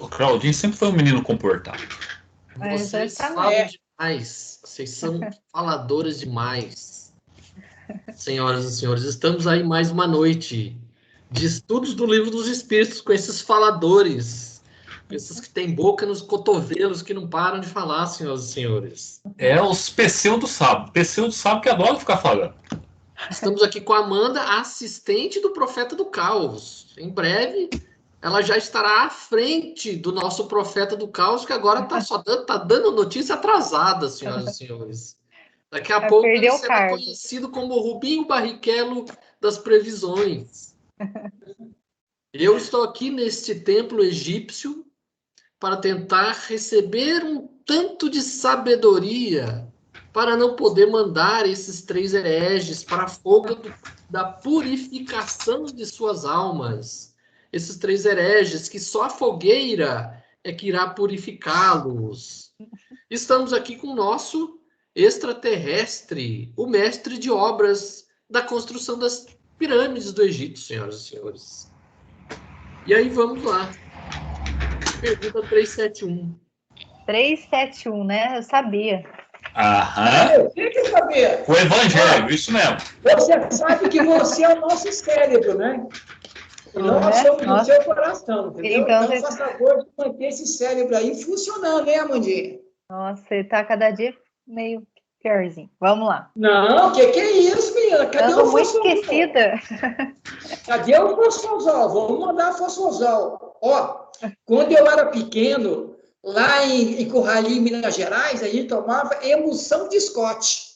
O Claudinho sempre foi um menino comportado. Vocês falam demais. Vocês são faladoras demais. Senhoras e senhores, estamos aí mais uma noite de estudos do Livro dos Espíritos com esses faladores. Esses que têm boca nos cotovelos que não param de falar, senhoras e senhores. É os pseudo-sábios. Pseudo-sábio que adora ficar falando. Estamos aqui com a Amanda, assistente do Profeta do Caos. Em breve, ela já estará à frente do nosso Profeta do Caos, que agora tá dando notícia atrasada, senhoras e senhores. Daqui a pouco ele será conhecido como o Rubinho Barrichello das previsões. Eu estou aqui neste templo egípcio para tentar receber um tanto de sabedoria para não poder mandar esses 3 hereges para a fogo da purificação de suas almas. Esses 3 hereges que só a fogueira é que irá purificá-los. Estamos aqui com o nosso extraterrestre, o mestre de obras da construção das pirâmides do Egito, senhoras e senhores. E aí, vamos lá. Pergunta 371. 371, né? Eu sabia. Aham. Eu tinha que saber. O evangelho, isso mesmo. Você sabe que você é o nosso cérebro, né? E nós somos o seu coração, entendeu? Então, faz favor de manter esse cérebro aí funcionando, hein, Amandinha? Nossa, você tá cada dia meio piorzinho. Vamos lá. Não, que é isso, menina? Cadê o muito esquecida. Cadê o fosfosol? Vamos mandar fosfosol. Ó, quando eu era pequeno, lá em Curralim, Minas Gerais, a gente tomava emulsão de Scott.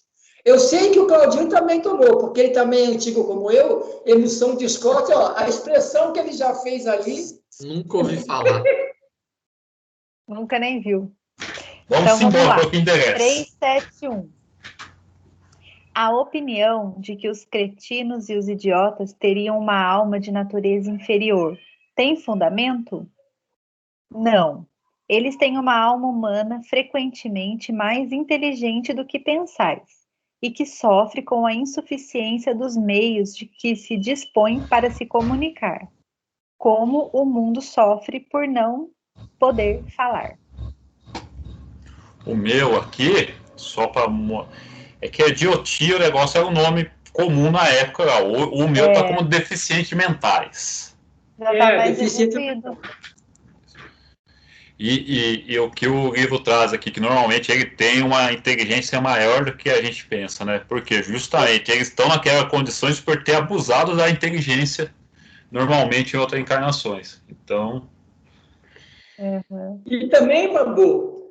Eu sei que o Claudinho também tomou, porque ele também é antigo como eu, emulsão de Scott, ó, a expressão que ele já fez ali... Nunca ouvi falar. Nunca nem viu. Vamos embora para o que interessa. 371. A opinião de que os cretinos e os idiotas teriam uma alma de natureza inferior tem fundamento? Não. Eles têm uma alma humana frequentemente mais inteligente do que pensais e que sofre com a insuficiência dos meios de que se dispõe para se comunicar, como o mundo sofre por não poder falar. O meu aqui, só para... É que idiotia, o negócio era um nome comum na época. O meu está como deficiente mentais. Já está mais desenvolvido. E o que o livro traz aqui, que normalmente ele tem uma inteligência maior do que a gente pensa, né? Porque justamente eles estão naquelas condições por ter abusado da inteligência normalmente em outras encarnações. Então... E também, Bambu,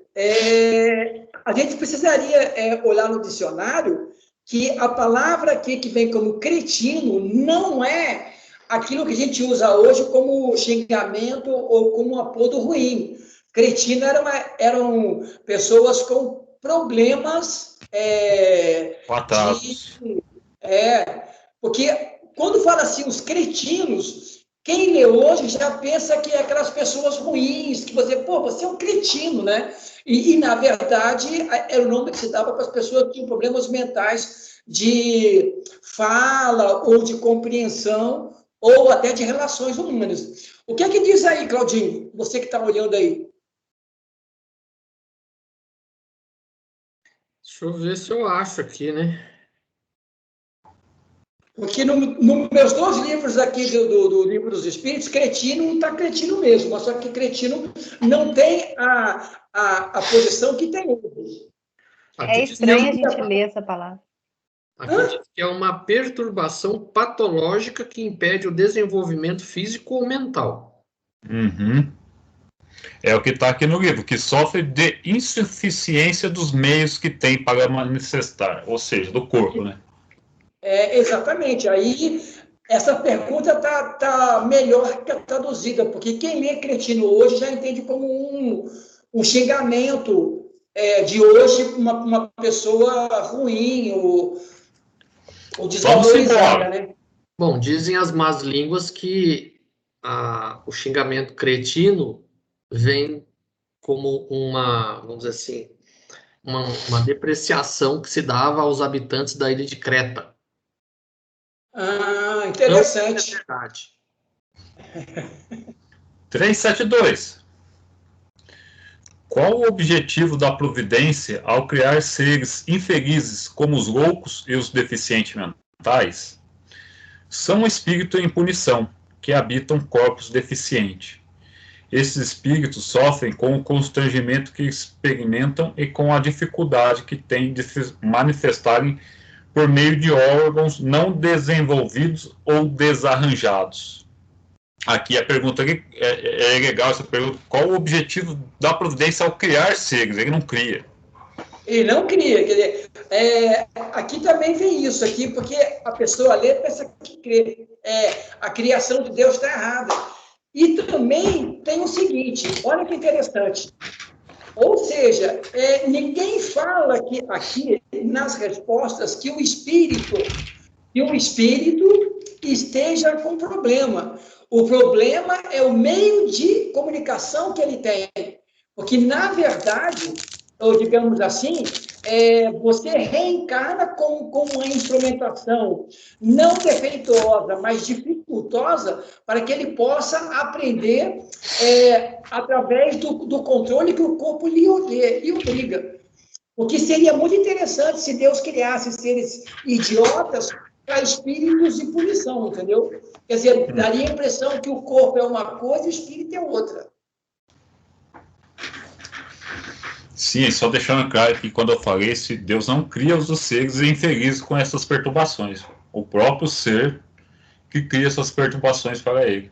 a gente precisaria olhar no dicionário que a palavra aqui que vem como cretino não é aquilo que a gente usa hoje como xingamento ou como um apodo ruim. Cretino eram pessoas com problemas porque quando fala assim, os cretinos, quem lê hoje já pensa que é aquelas pessoas ruins, que você é um cretino, né? E, na verdade, era o nome que se dava para as pessoas que tinham problemas mentais de fala ou de compreensão ou até de relações humanas. O que é que diz aí, Claudinho? Você que está olhando aí. Deixa eu ver se eu acho aqui, né? Porque nos meus 2 livros aqui do Livro dos Espíritos, cretino não está cretino mesmo, mas só que cretino não tem a posição que tem hoje. É estranho a gente ler essa palavra. Aqui diz que é uma perturbação patológica que impede o desenvolvimento físico ou mental. Uhum. É o que está aqui no livro, que sofre de insuficiência dos meios que tem para manifestar, ou seja, do corpo, né? Exatamente. Aí, essa pergunta tá melhor que traduzida, porque quem lê cretino hoje já entende como um xingamento de hoje, uma pessoa ruim ou desvalorizada, né? Bom, dizem as más línguas que o xingamento cretino vem como vamos dizer assim, uma depreciação que se dava aos habitantes da ilha de Creta. Interessante. Não é verdade. 372. Qual o objetivo da providência ao criar seres infelizes como os loucos e os deficientes mentais? São um espírito em punição, que habitam corpos deficientes. Esses espíritos sofrem com o constrangimento que experimentam e com a dificuldade que têm de se manifestarem por meio de órgãos não desenvolvidos ou desarranjados. Aqui a pergunta é legal, essa pergunta: qual o objetivo da providência ao criar seres? Ele não cria. Ele não cria, quer dizer, aqui também vem isso aqui, porque a pessoa lê pensa que crê, a criação de Deus está errada. E também tem o seguinte, olha que interessante, ou seja, ninguém fala que aqui nas respostas que o espírito esteja com problema. O problema é o meio de comunicação que ele tem, porque na verdade, ou digamos assim, você reencarna com uma instrumentação não defeituosa, mas dificultosa, para que ele possa aprender através do controle que o corpo lhe obriga. O que seria muito interessante se Deus criasse seres idiotas para espíritos de punição, entendeu? Quer dizer, daria a impressão que o corpo é uma coisa e o espírito é outra. Sim, só deixando claro que quando eu falei, se Deus não cria os seres infelizes com essas perturbações. O próprio ser que cria essas perturbações para ele.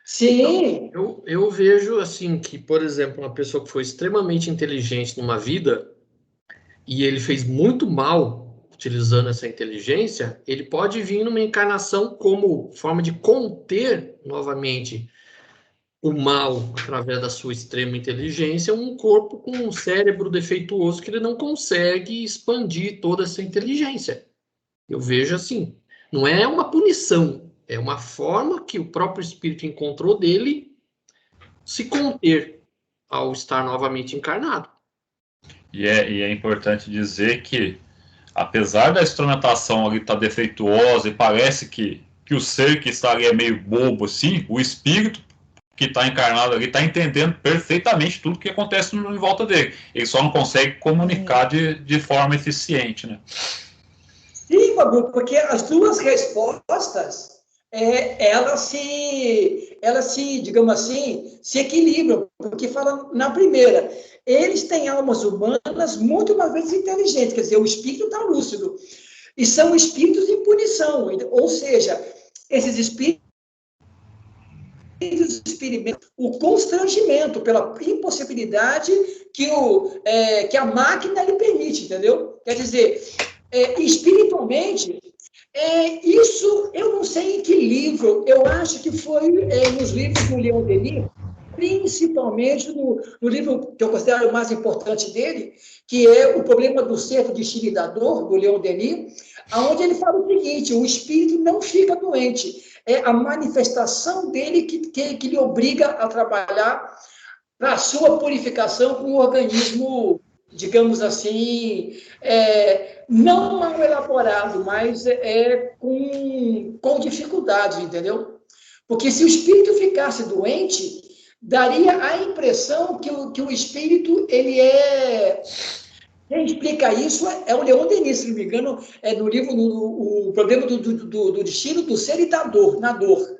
Sim. Então, eu vejo assim que, por exemplo, uma pessoa que foi extremamente inteligente numa vida e ele fez muito mal utilizando essa inteligência, ele pode vir numa encarnação como forma de conter novamente o mal através da sua extrema inteligência, um corpo com um cérebro defeituoso que ele não consegue expandir toda essa inteligência. Eu vejo assim, não é uma punição, é uma forma que o próprio espírito encontrou dele se conter ao estar novamente encarnado. E é importante dizer que, apesar da instrumentação ali estar defeituosa e parece que o ser que está ali é meio bobo assim, o espírito que está encarnado ali está entendendo perfeitamente tudo que acontece em volta dele. Ele só não consegue comunicar de forma eficiente, né? Sim, Fabio, porque as duas respostas, elas se, digamos assim, se equilibram, porque fala na primeira, eles têm almas humanas muito uma vez inteligentes, quer dizer, o espírito está lúcido, e são espíritos em punição, ou seja, esses espíritos experimentam o constrangimento pela impossibilidade que a máquina lhe permite, entendeu? Quer dizer, espiritualmente, isso eu não sei em que livro, eu acho que foi nos livros do Leon Denis, principalmente no livro que eu considero o mais importante dele, que é O Problema do Ser, do Destino e da Dor, do Leon Denis, onde ele fala o seguinte: o espírito não fica doente, é a manifestação dele que lhe obriga a trabalhar para a sua purificação com um organismo, digamos assim, não mal elaborado, mas com dificuldades, entendeu? Porque se o espírito ficasse doente, daria a impressão que o espírito, ele é... Quem explica isso é o Leon Denis, se não me engano, no livro O Problema do Destino, do Ser e da Dor, na Dor,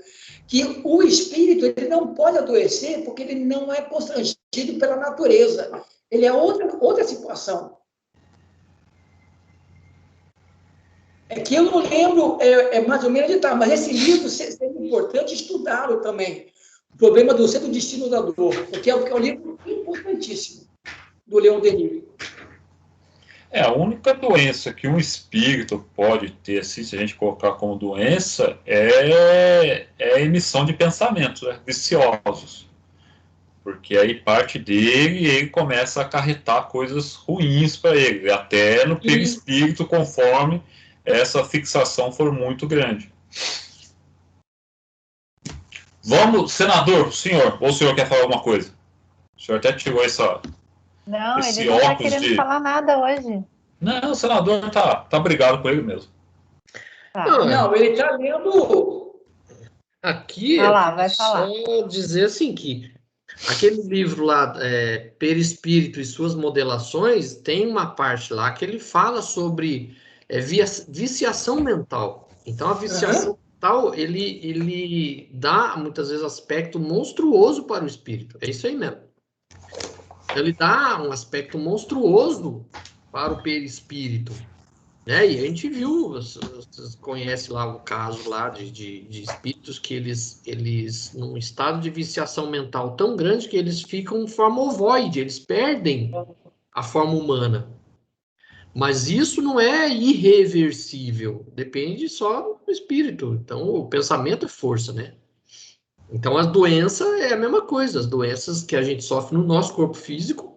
que o espírito ele não pode adoecer porque ele não é constrangido pela natureza. Ele é outra situação. É que eu não lembro mais ou menos de tal, mas esse livro seria importante estudá-lo também. O Problema do Ser, do Destino e da Dor, porque é um livro importantíssimo do Leon Denis. A única doença que um espírito pode ter, assim, se a gente colocar como doença, é a emissão de pensamentos, né, viciosos. Porque aí parte dele e ele começa a acarretar coisas ruins para ele, até no perispírito, conforme essa fixação for muito grande. Vamos, senador, ou o senhor quer falar alguma coisa? O senhor até tirou essa... Não, ele não está querendo falar nada hoje. Não, o senador tá brigado com ele mesmo. Tá. Não, ele está lendo... Aqui, vai falar. Só dizer assim que Aquele livro lá, Perispírito e suas modelações, tem uma parte lá que ele fala sobre viciação mental. Então, a viciação mental, ele dá, muitas vezes, aspecto monstruoso para o espírito. É isso aí mesmo. Ele dá um aspecto monstruoso para o perispírito. E a gente viu, vocês conhecem lá o caso lá de espíritos que eles, num estado de viciação mental tão grande que eles ficam em forma ovoide, eles perdem a forma humana. Mas isso não é irreversível, depende só do espírito. Então, o pensamento é força, né? Então, a doença é a mesma coisa. As doenças que a gente sofre no nosso corpo físico,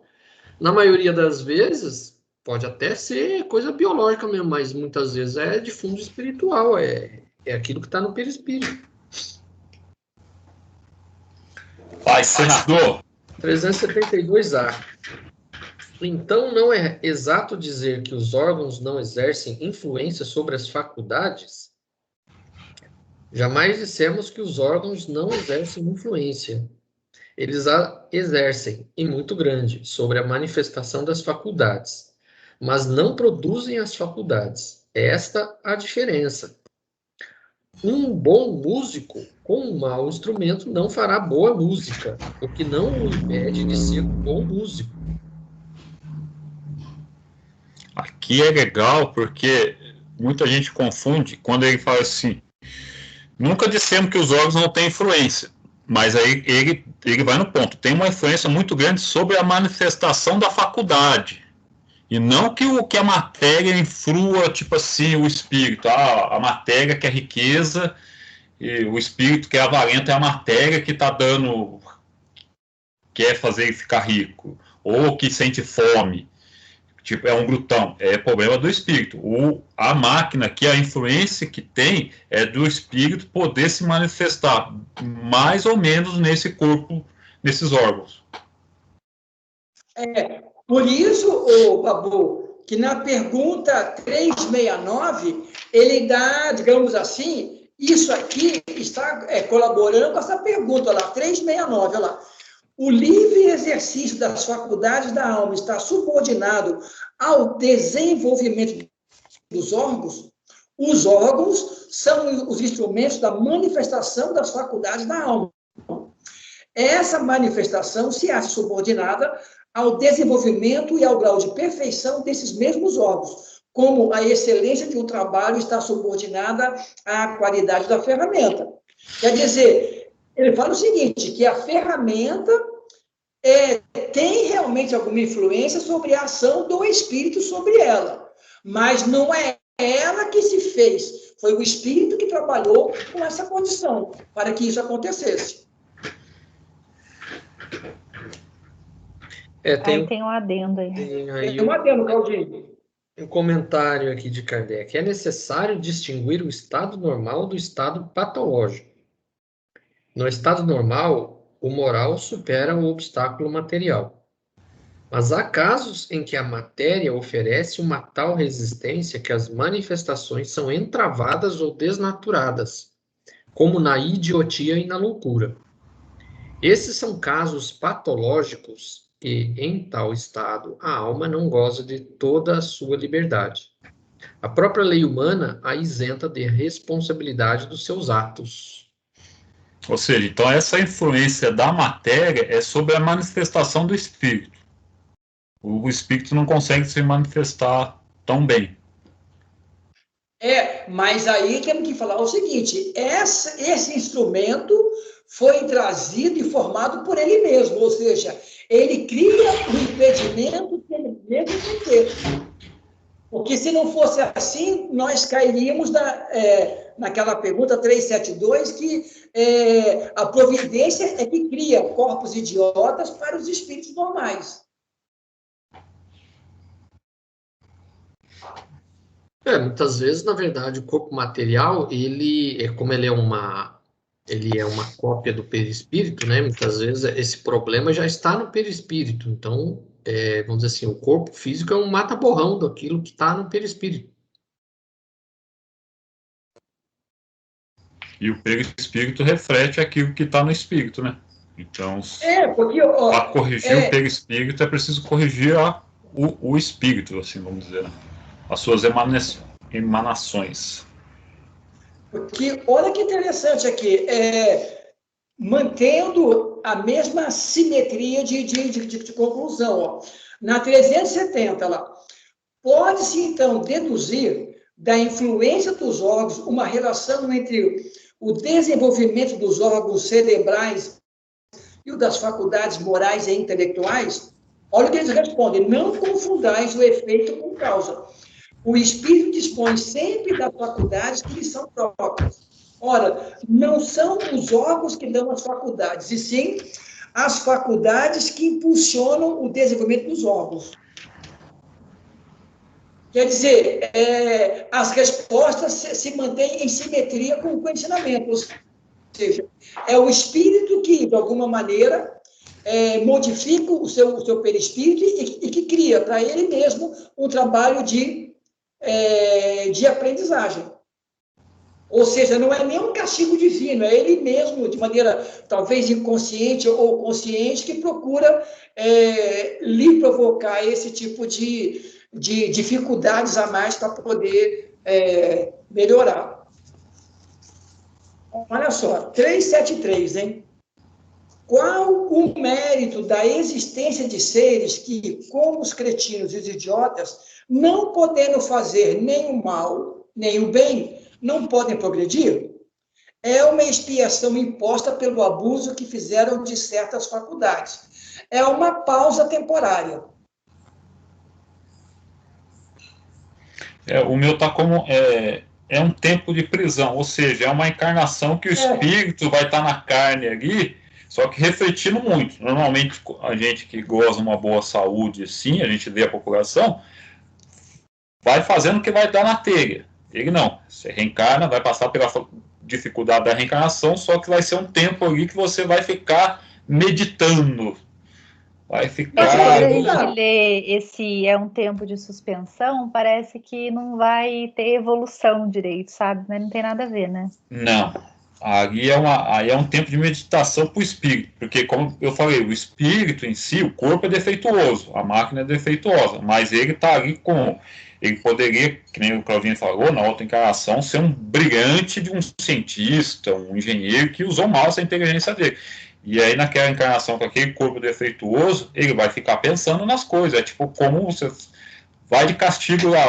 na maioria das vezes, pode até ser coisa biológica mesmo, mas muitas vezes é de fundo espiritual, é aquilo que está no perispírito. Pai, senador. 372A. Então, não é exato dizer que os órgãos não exercem influência sobre as faculdades? Jamais dissemos que os órgãos não exercem influência. Eles a exercem, e muito grande, sobre a manifestação das faculdades, mas não produzem as faculdades. Esta a diferença. Um bom músico com um mau instrumento não fará boa música, o que não o impede de ser um bom músico. Aqui é legal porque muita gente confunde quando ele fala assim, nunca dissemos que os órgãos não têm influência, mas aí ele vai no ponto, tem uma influência muito grande sobre a manifestação da faculdade, e não que a matéria influa, tipo assim, o espírito, a matéria que é riqueza, e o espírito que é avarento é a matéria que está dando, quer fazer ele ficar rico, ou que sente fome, tipo, é um glutão, é problema do espírito. A máquina, que a influência que tem, é do espírito poder se manifestar mais ou menos nesse corpo, nesses órgãos. Por isso, Babu, que na pergunta 369, ele dá, digamos assim, isso aqui está colaborando com essa pergunta, olha lá, 369, olha lá. O livre exercício das faculdades da alma está subordinado ao desenvolvimento dos órgãos? Os órgãos são os instrumentos da manifestação das faculdades da alma. Essa manifestação se acha subordinada ao desenvolvimento e ao grau de perfeição desses mesmos órgãos, como a excelência de um trabalho está subordinada à qualidade da ferramenta. Quer dizer, ele fala o seguinte, que a ferramenta tem realmente alguma influência sobre a ação do espírito sobre ela, mas não é ela que se fez, foi o espírito que trabalhou com essa condição, para que isso acontecesse. Tem um adendo aí. Tem um adendo, Claudinho. Um comentário aqui de Kardec. É necessário distinguir o estado normal do estado patológico. No estado normal, o moral supera o obstáculo material. Mas há casos em que a matéria oferece uma tal resistência que as manifestações são entravadas ou desnaturadas, como na idiotia e na loucura. Esses são casos patológicos e, em tal estado, a alma não goza de toda a sua liberdade. A própria lei humana a isenta de responsabilidade dos seus atos. Ou seja, então essa influência da matéria é sobre a manifestação do espírito. O espírito não consegue se manifestar tão bem. Mas aí temos que falar o seguinte, esse instrumento foi trazido e formado por ele mesmo, ou seja, ele cria o impedimento que ele mesmo tem que ter. Porque se não fosse assim, nós cairíamos naquela pergunta 372, que a providência é que cria corpos idiotas para os espíritos normais. Muitas vezes, na verdade, o corpo material, como ele é uma cópia do perispírito, né? Muitas vezes esse problema já está no perispírito. Então, vamos dizer assim, o corpo físico é um mata-borrão daquilo que está no perispírito. E o perispírito reflete aquilo que está no espírito, né? Então, Porque, para corrigir o perispírito, é preciso corrigir o espírito, assim, vamos dizer, né? As suas emanações. Porque, olha que interessante aqui, mantendo a mesma simetria de conclusão. Ó. Na 370, lá, pode-se, então, deduzir da influência dos órgãos uma relação entre o desenvolvimento dos órgãos cerebrais e o das faculdades morais e intelectuais? Olha o que eles respondem: não confundais o efeito com causa. O espírito dispõe sempre das faculdades que lhe são próprias. Ora, não são os órgãos que dão as faculdades, e sim as faculdades que impulsionam o desenvolvimento dos órgãos. Quer dizer, as respostas se mantêm em simetria com o ensinamento. Ou seja, é o espírito que, de alguma maneira, modifica o seu perispírito e que cria para ele mesmo um trabalho de aprendizagem. Ou seja, não é nem um castigo divino, é ele mesmo, de maneira talvez inconsciente ou consciente, que procura lhe provocar esse tipo de dificuldades a mais para poder melhorar. Olha só, 373, hein? Qual o mérito da existência de seres que, como os cretinos e os idiotas, não podendo fazer nem o mal, nem o bem, não podem progredir? É uma expiação imposta pelo abuso que fizeram de certas faculdades. É uma pausa temporária. O meu está como... É um tempo de prisão, ou seja, é uma encarnação que o espírito vai estar na carne ali, só que refletindo muito. Normalmente, a gente que goza de uma boa saúde, sim, a gente vê a população, vai fazendo o que vai dar na telha. Ele não. Você reencarna, vai passar pela dificuldade da reencarnação, só que vai ser um tempo ali que você vai ficar meditando. Vai ficar... Quando a gente lê esse é um tempo de suspensão, parece que não vai ter evolução direito, sabe? Mas não tem nada a ver, né? Não. Aí é um tempo de meditação para o espírito, porque, como eu falei, o espírito em si, o corpo é defeituoso, a máquina é defeituosa, mas ele está ali com... Ele poderia, que nem o Claudinho falou, na outra encarnação, ser um brilhante de um cientista, um engenheiro que usou mal essa inteligência dele. E aí, naquela encarnação com aquele corpo defeituoso, ele vai ficar pensando nas coisas. É tipo como você vai de castigo lá,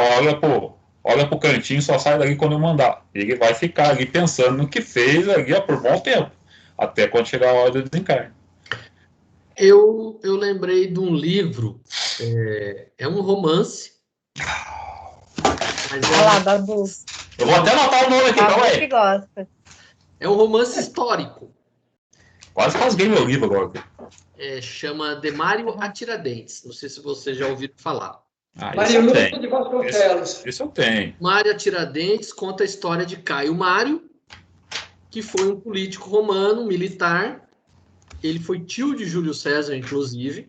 olha pro cantinho, só sai dali quando eu mandar. Ele vai ficar ali pensando no que fez ali por bom tempo, até quando chegar a hora do desencarne. Eu lembrei de um livro, é um romance. Olha lá, Babu. Eu vou até anotar o nome aqui, calma aí. Que gosta. É um romance histórico. Quase rasguei meu livro agora. Chama Demário Atiradentes. Não sei se você já ouviu falar. Esse eu tenho. de Vasconcelos. Esse eu tenho. Mário Tiradentes conta a história de Caio Mário, que foi um político romano, militar. Ele foi tio de Júlio César, inclusive.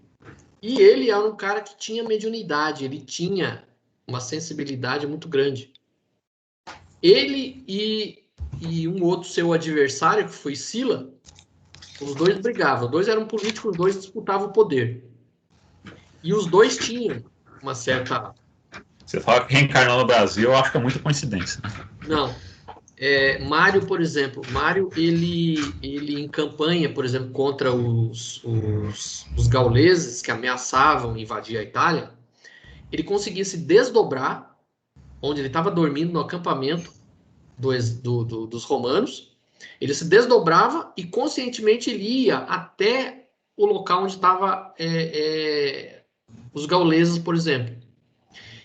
E ele era um cara que tinha mediunidade. Ele tinha uma sensibilidade muito grande. Ele e um outro seu adversário, que foi Sila, os dois brigavam. Os dois eram políticos, os dois disputavam o poder. E os dois tinham uma certa... Você fala que reencarnou no Brasil, eu acho que é muita coincidência. Não. Mário, por exemplo, ele em campanha, por exemplo, contra os gauleses que ameaçavam invadir a Itália, ele conseguia se desdobrar, onde ele estava dormindo no acampamento dos romanos, ele se desdobrava e conscientemente ele ia até o local onde estavam os gauleses, por exemplo.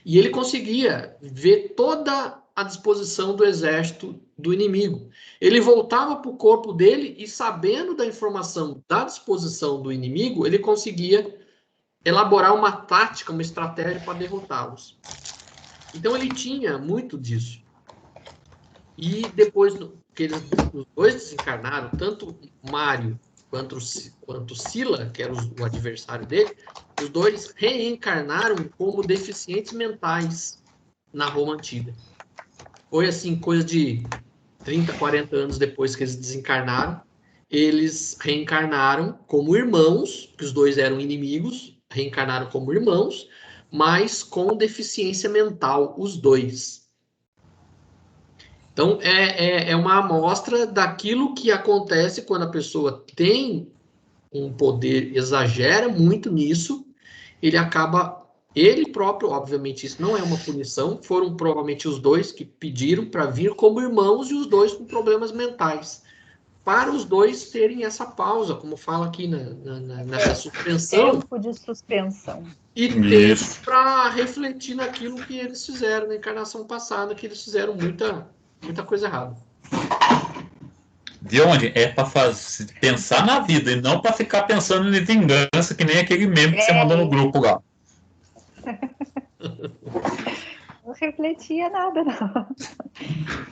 E ele conseguia ver toda a disposição do exército do inimigo. Ele voltava para o corpo dele e, sabendo da informação da disposição do inimigo, ele conseguia elaborar uma tática, uma estratégia para derrotá-los. Então ele tinha muito disso. E depois que os dois desencarnaram, tanto Mário quanto Sila, que era o adversário dele, os dois reencarnaram como deficientes mentais na Roma Antiga. Foi assim, coisa de 30, 40 anos depois que eles desencarnaram, eles reencarnaram como irmãos, que os dois eram inimigos, reencarnaram como irmãos, mas com deficiência mental, os dois. Então, é uma amostra daquilo que acontece quando a pessoa tem um poder, exagera muito nisso, ele acaba, ele próprio, obviamente isso não é uma punição, foram provavelmente os dois que pediram para vir como irmãos e os dois com problemas mentais, para os dois terem essa pausa, como fala aqui nessa suspensão, Tempo de suspensão. e tempo para refletir naquilo que eles fizeram na encarnação passada, que eles fizeram muita coisa errada. De onde? É para pensar na vida e não para ficar pensando em vingança, que nem aquele meme que você mandou no grupo lá. Não refletia nada, não.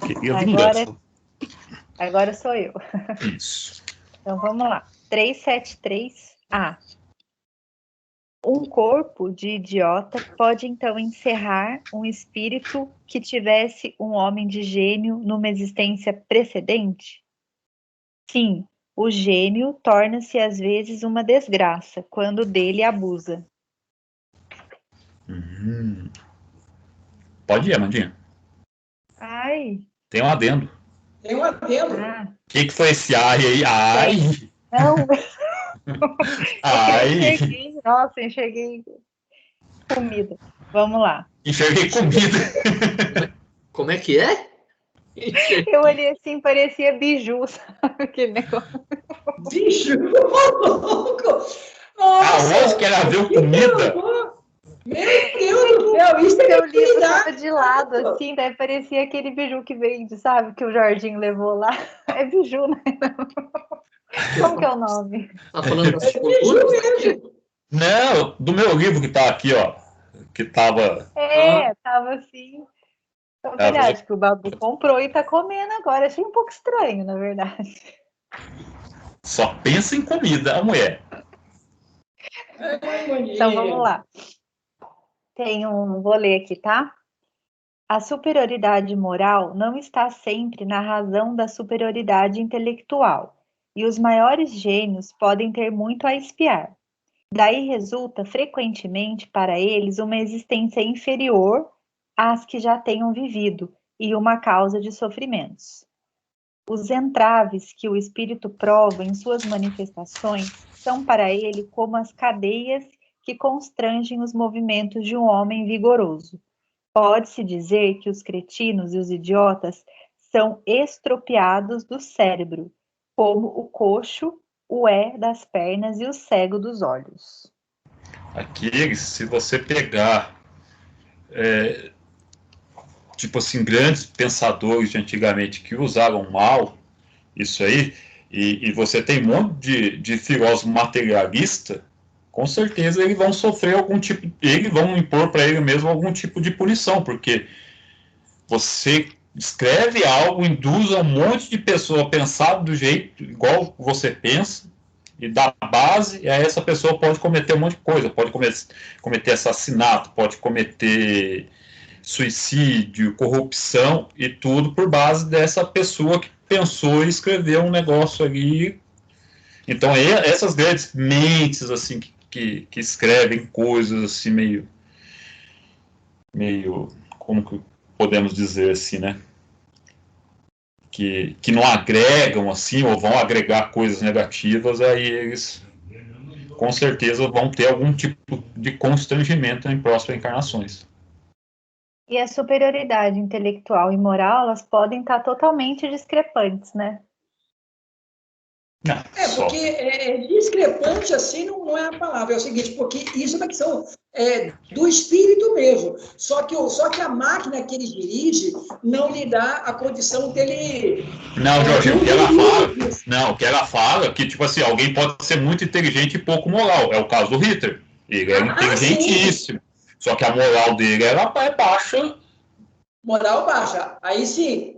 Queria vingança. Agora sou eu. Isso. Então vamos lá. 373A. Um corpo de idiota pode então encerrar um espírito que tivesse um homem de gênio numa existência precedente? Sim, o gênio torna-se às vezes uma desgraça quando dele abusa. Pode ir, Amandinha. Ai. Tem um adendo. Tem um adendo. O que foi esse ai aí? Ai! Não. Ai! Enxerguei comida. Vamos lá. Enxerguei comida. Como é que é? Eu olhei assim, parecia biju, sabe aquele negócio? Biju! Nossa, que era ver comida. Meu Deus do céu, isso é meu livro estava de lado, assim, daí parecia aquele biju que vende, sabe? Que o Jorginho levou lá. É biju, né? Como que é o nome? Tá falando das biju mesmo. Não, do meu livro que tá aqui, ó. Que tava. Tava assim. Então, verdade, que o Babu comprou e tá comendo agora. Achei um pouco estranho, na verdade. Só pensa em comida, a mulher. Então, vamos lá. Vou ler aqui, tá? A superioridade moral não está sempre na razão da superioridade intelectual, e os maiores gênios podem ter muito a espiar. Daí resulta, frequentemente, para eles uma existência inferior às que já tenham vivido, e uma causa de sofrimentos. Os entraves que o espírito prova em suas manifestações são para ele como as cadeias que constrangem os movimentos de um homem vigoroso. Pode-se dizer que os cretinos e os idiotas são estropiados do cérebro, como o coxo o é das pernas e o cego dos olhos. Aqui, se você pegar, tipo assim, grandes pensadores de antigamente que usavam mal isso aí, e você tem um monte de filósofo materialista, com certeza eles vão sofrer algum tipo, eles vão impor para ele mesmo algum tipo de punição, porque você escreve algo, induz um monte de pessoa a pensar do jeito igual você pensa, e dá base, e aí essa pessoa pode cometer um monte de coisa, pode cometer assassinato, pode cometer suicídio, corrupção, e tudo por base dessa pessoa que pensou e escreveu um negócio ali. Então, essas grandes mentes, assim, que escrevem coisas assim meio, como que podemos dizer assim, né? Que não agregam assim, ou vão agregar coisas negativas, aí eles com certeza vão ter algum tipo de constrangimento em próximas encarnações. E a superioridade intelectual e moral, elas podem estar totalmente discrepantes, né? Não, porque discrepante assim não é a palavra, é o seguinte, porque isso é uma questão do espírito mesmo, só que a máquina que ele dirige não lhe dá a condição dele... Não, Jorge, o que ela fala é que, tipo assim, alguém pode ser muito inteligente e pouco moral, é o caso do Hitler, ele era inteligentíssimo, só que a moral dele é baixa. Moral baixa, aí sim.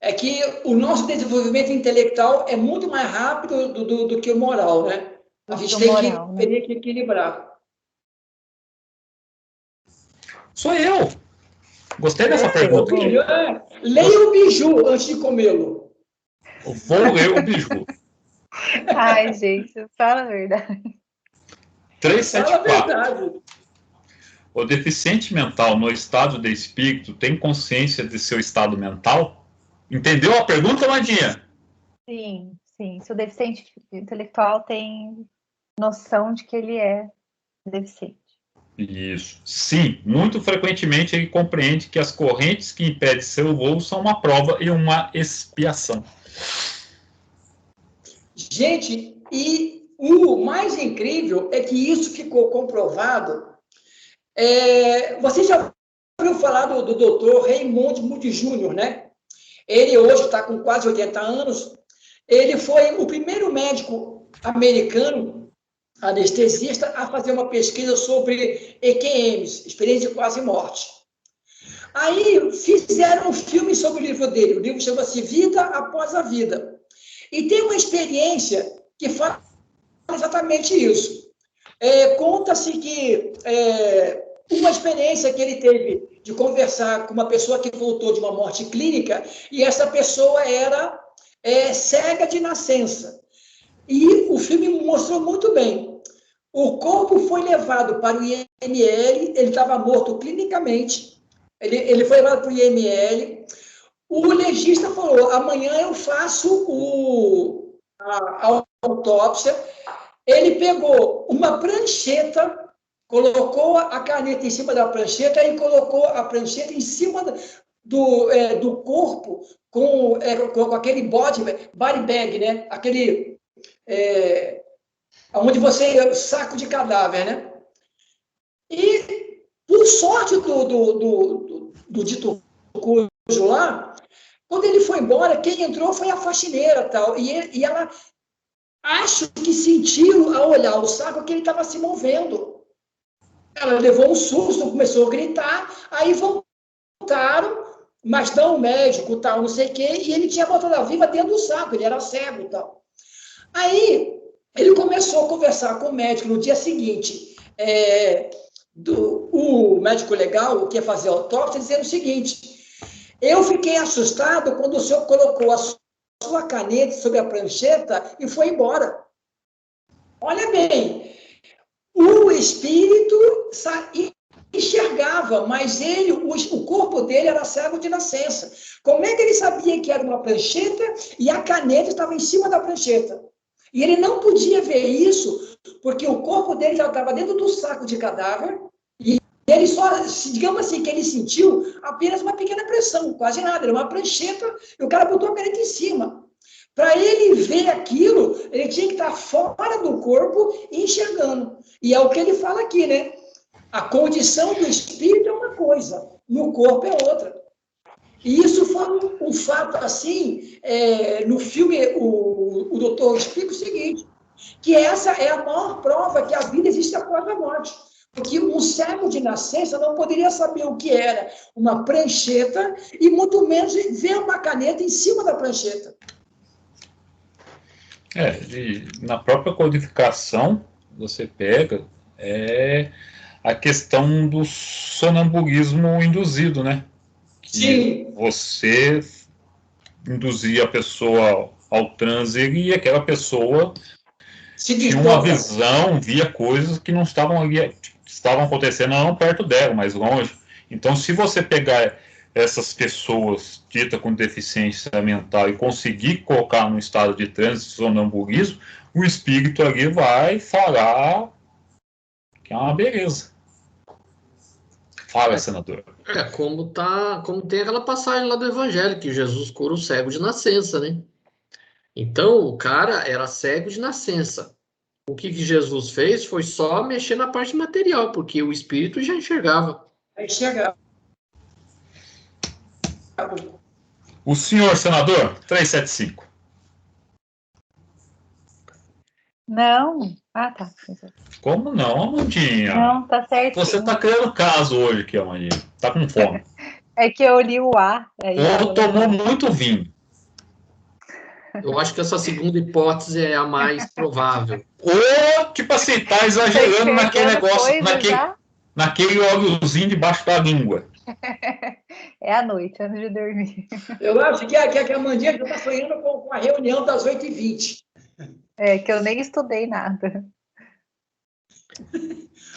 É que o nosso desenvolvimento intelectual é muito mais rápido do que o moral, né? A gente teria que equilibrar. Sou eu. Gostei dessa pergunta. Leia o biju antes de comê-lo. Vou ler o biju. Ai, gente, fala a verdade. Fala a 374. verdade. O deficiente mental no estado de espírito tem consciência de seu estado mental? Entendeu a pergunta, Mandinha? Sim, sim. Se o deficiente intelectual tem noção de que ele é deficiente. Isso. Sim, muito frequentemente ele compreende que as correntes que impedem seu voo são uma prova e uma expiação. Gente, e o mais incrível é que isso ficou comprovado. Você já ouviu falar do doutor Raymond Moody Jr., né? Ele hoje está com quase 80 anos. Ele foi o primeiro médico americano, anestesista, a fazer uma pesquisa sobre EQMs, experiência de quase morte. Aí fizeram um filme sobre o livro dele. O livro chama-se Vida Após a Vida. E tem uma experiência que fala exatamente isso. Conta-se que uma experiência que ele teve de conversar com uma pessoa que voltou de uma morte clínica, e essa pessoa era cega de nascença. E o filme mostrou muito bem. O corpo foi levado para o IML, ele estava morto clinicamente, ele foi levado para o IML. O legista falou: amanhã eu faço a autópsia. Ele pegou uma prancheta, colocou a caneta em cima da prancheta e colocou a prancheta em cima do corpo com aquele body bag, né? Aquele onde você saco de cadáver, né? E por sorte do dito cujo lá, quando ele foi embora, quem entrou foi a faxineira, tal, e ela acho que sentiu ao olhar o saco que ele estava se movendo. Ela levou um susto, começou a gritar, aí voltaram, mas não o médico, tal, não sei o quê, e ele tinha voltado à viva dentro do saco, ele era cego e tal. Aí ele começou a conversar com o médico no dia seguinte. O médico legal, que ia fazer a autópsia, dizendo o seguinte: eu fiquei assustado quando o senhor colocou a sua caneta sobre a prancheta e foi embora. Olha bem, o espírito enxergava, mas o corpo dele era cego de nascença. Como é que ele sabia que era uma prancheta e a caneta estava em cima da prancheta? E ele não podia ver isso, porque o corpo dele já estava dentro do saco de cadáver, e ele só, digamos assim, que ele sentiu apenas uma pequena pressão, quase nada, era uma prancheta, e o cara botou a caneta em cima. Para ele ver aquilo, ele tinha que estar fora do corpo e enxergando. E é o que ele fala aqui, né? A condição do espírito é uma coisa, no corpo é outra. E isso foi um fato assim, no filme o doutor explica o seguinte, que essa é a maior prova que a vida existe após a morte. Porque um cego de nascença não poderia saber o que era uma prancheta e muito menos ver uma caneta em cima da prancheta. Na própria codificação, você pega a questão do sonambulismo induzido, né? Sim. Você induzia a pessoa ao transe e aquela pessoa tinha uma visão, via coisas que não estavam ali, estavam acontecendo não perto dela, mas longe. Então, se você pegar essas pessoas ditas com deficiência mental e conseguir colocar no estado de transe, sonambulismo, o espírito ali vai falar que é uma beleza. Fala, senador. Como tem aquela passagem lá do Evangelho, que Jesus cura o cego de nascença, né? Então, o cara era cego de nascença. O que Jesus fez foi só mexer na parte material, porque o espírito já enxergava. Enxergava. O senhor, senador, 375. Não. Ah, tá. Como não, Amandinha? Não, tá certo. Você tá criando caso hoje aqui, Amandinha. Tá com fome. É que eu li o A. Ou tomou muito vinho. Eu acho que essa segunda hipótese é a mais provável. Ou, tipo assim, tá exagerando naquele negócio, naquele óleozinho debaixo da língua. É à noite, antes de dormir. Eu acho que a Mandinha já está sonhando com a reunião das 8h20. É, que eu nem estudei nada.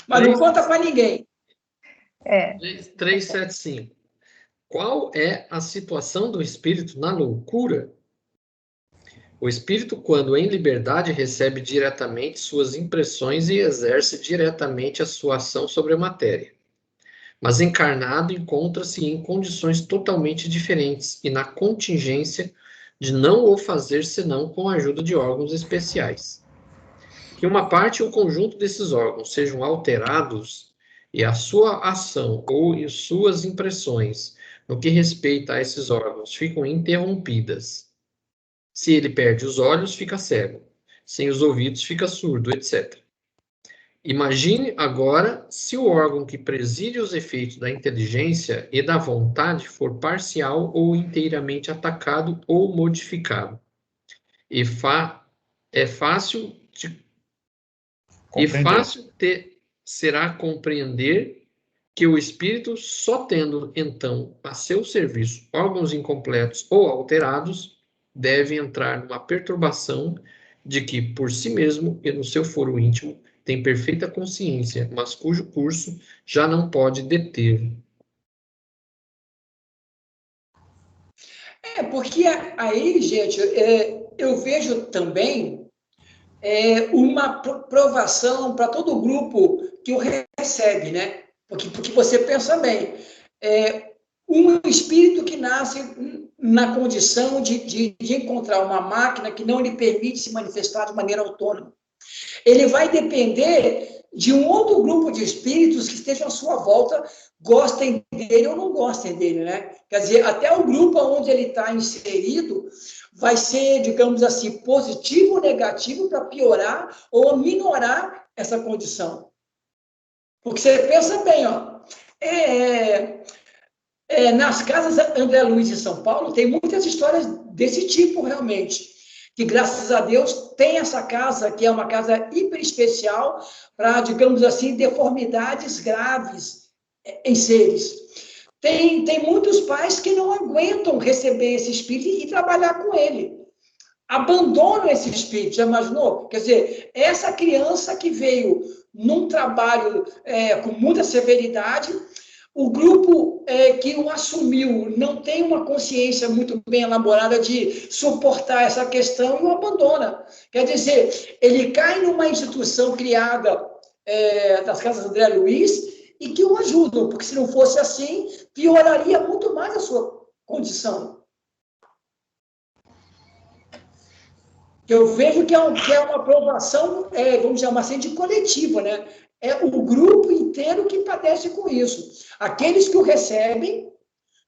Mas não conta para ninguém. 375. Qual é a situação do espírito na loucura? O espírito, quando em liberdade, recebe diretamente suas impressões e exerce diretamente a sua ação sobre a matéria. Mas encarnado encontra-se em condições totalmente diferentes e na contingência de não o fazer senão com a ajuda de órgãos especiais. Que uma parte ou conjunto desses órgãos sejam alterados e a sua ação ou suas impressões no que respeita a esses órgãos ficam interrompidas. Se ele perde os olhos, fica cego. Sem os ouvidos, fica surdo, etc. Imagine agora se o órgão que preside os efeitos da inteligência e da vontade for parcial ou inteiramente atacado ou modificado. E fácil será compreender que o espírito, só tendo então a seu serviço órgãos incompletos ou alterados, deve entrar numa perturbação de que, por si mesmo e no seu foro íntimo, tem perfeita consciência, mas cujo curso já não pode deter. Porque aí, gente, eu vejo também uma provação para todo o grupo que o recebe, né? Porque você pensa bem, um espírito que nasce na condição de encontrar uma máquina que não lhe permite se manifestar de maneira autônoma. Ele vai depender de um outro grupo de espíritos que estejam à sua volta, gostem dele ou não gostem dele, né? Quer dizer, até o grupo onde ele está inserido vai ser, digamos assim, positivo ou negativo para piorar ou minorar essa condição. Porque você pensa bem, ó, nas casas André Luiz em São Paulo, tem muitas histórias desse tipo, realmente. Que, graças a Deus, tem essa casa, que é uma casa hiper especial para, digamos assim, deformidades graves em seres. Tem muitos pais que não aguentam receber esse espírito e trabalhar com ele. Abandonam esse espírito, já imaginou? Quer dizer, essa criança que veio num trabalho com muita severidade, o grupo que o assumiu não tem uma consciência muito bem elaborada de suportar essa questão e o abandona. Quer dizer, ele cai numa instituição criada das casas André Luiz e que o ajudam, porque se não fosse assim, pioraria muito mais a sua condição. Eu vejo que é uma aprovação, vamos chamar assim, de coletiva, né? É o grupo inteiro que padece com isso. Aqueles que o recebem,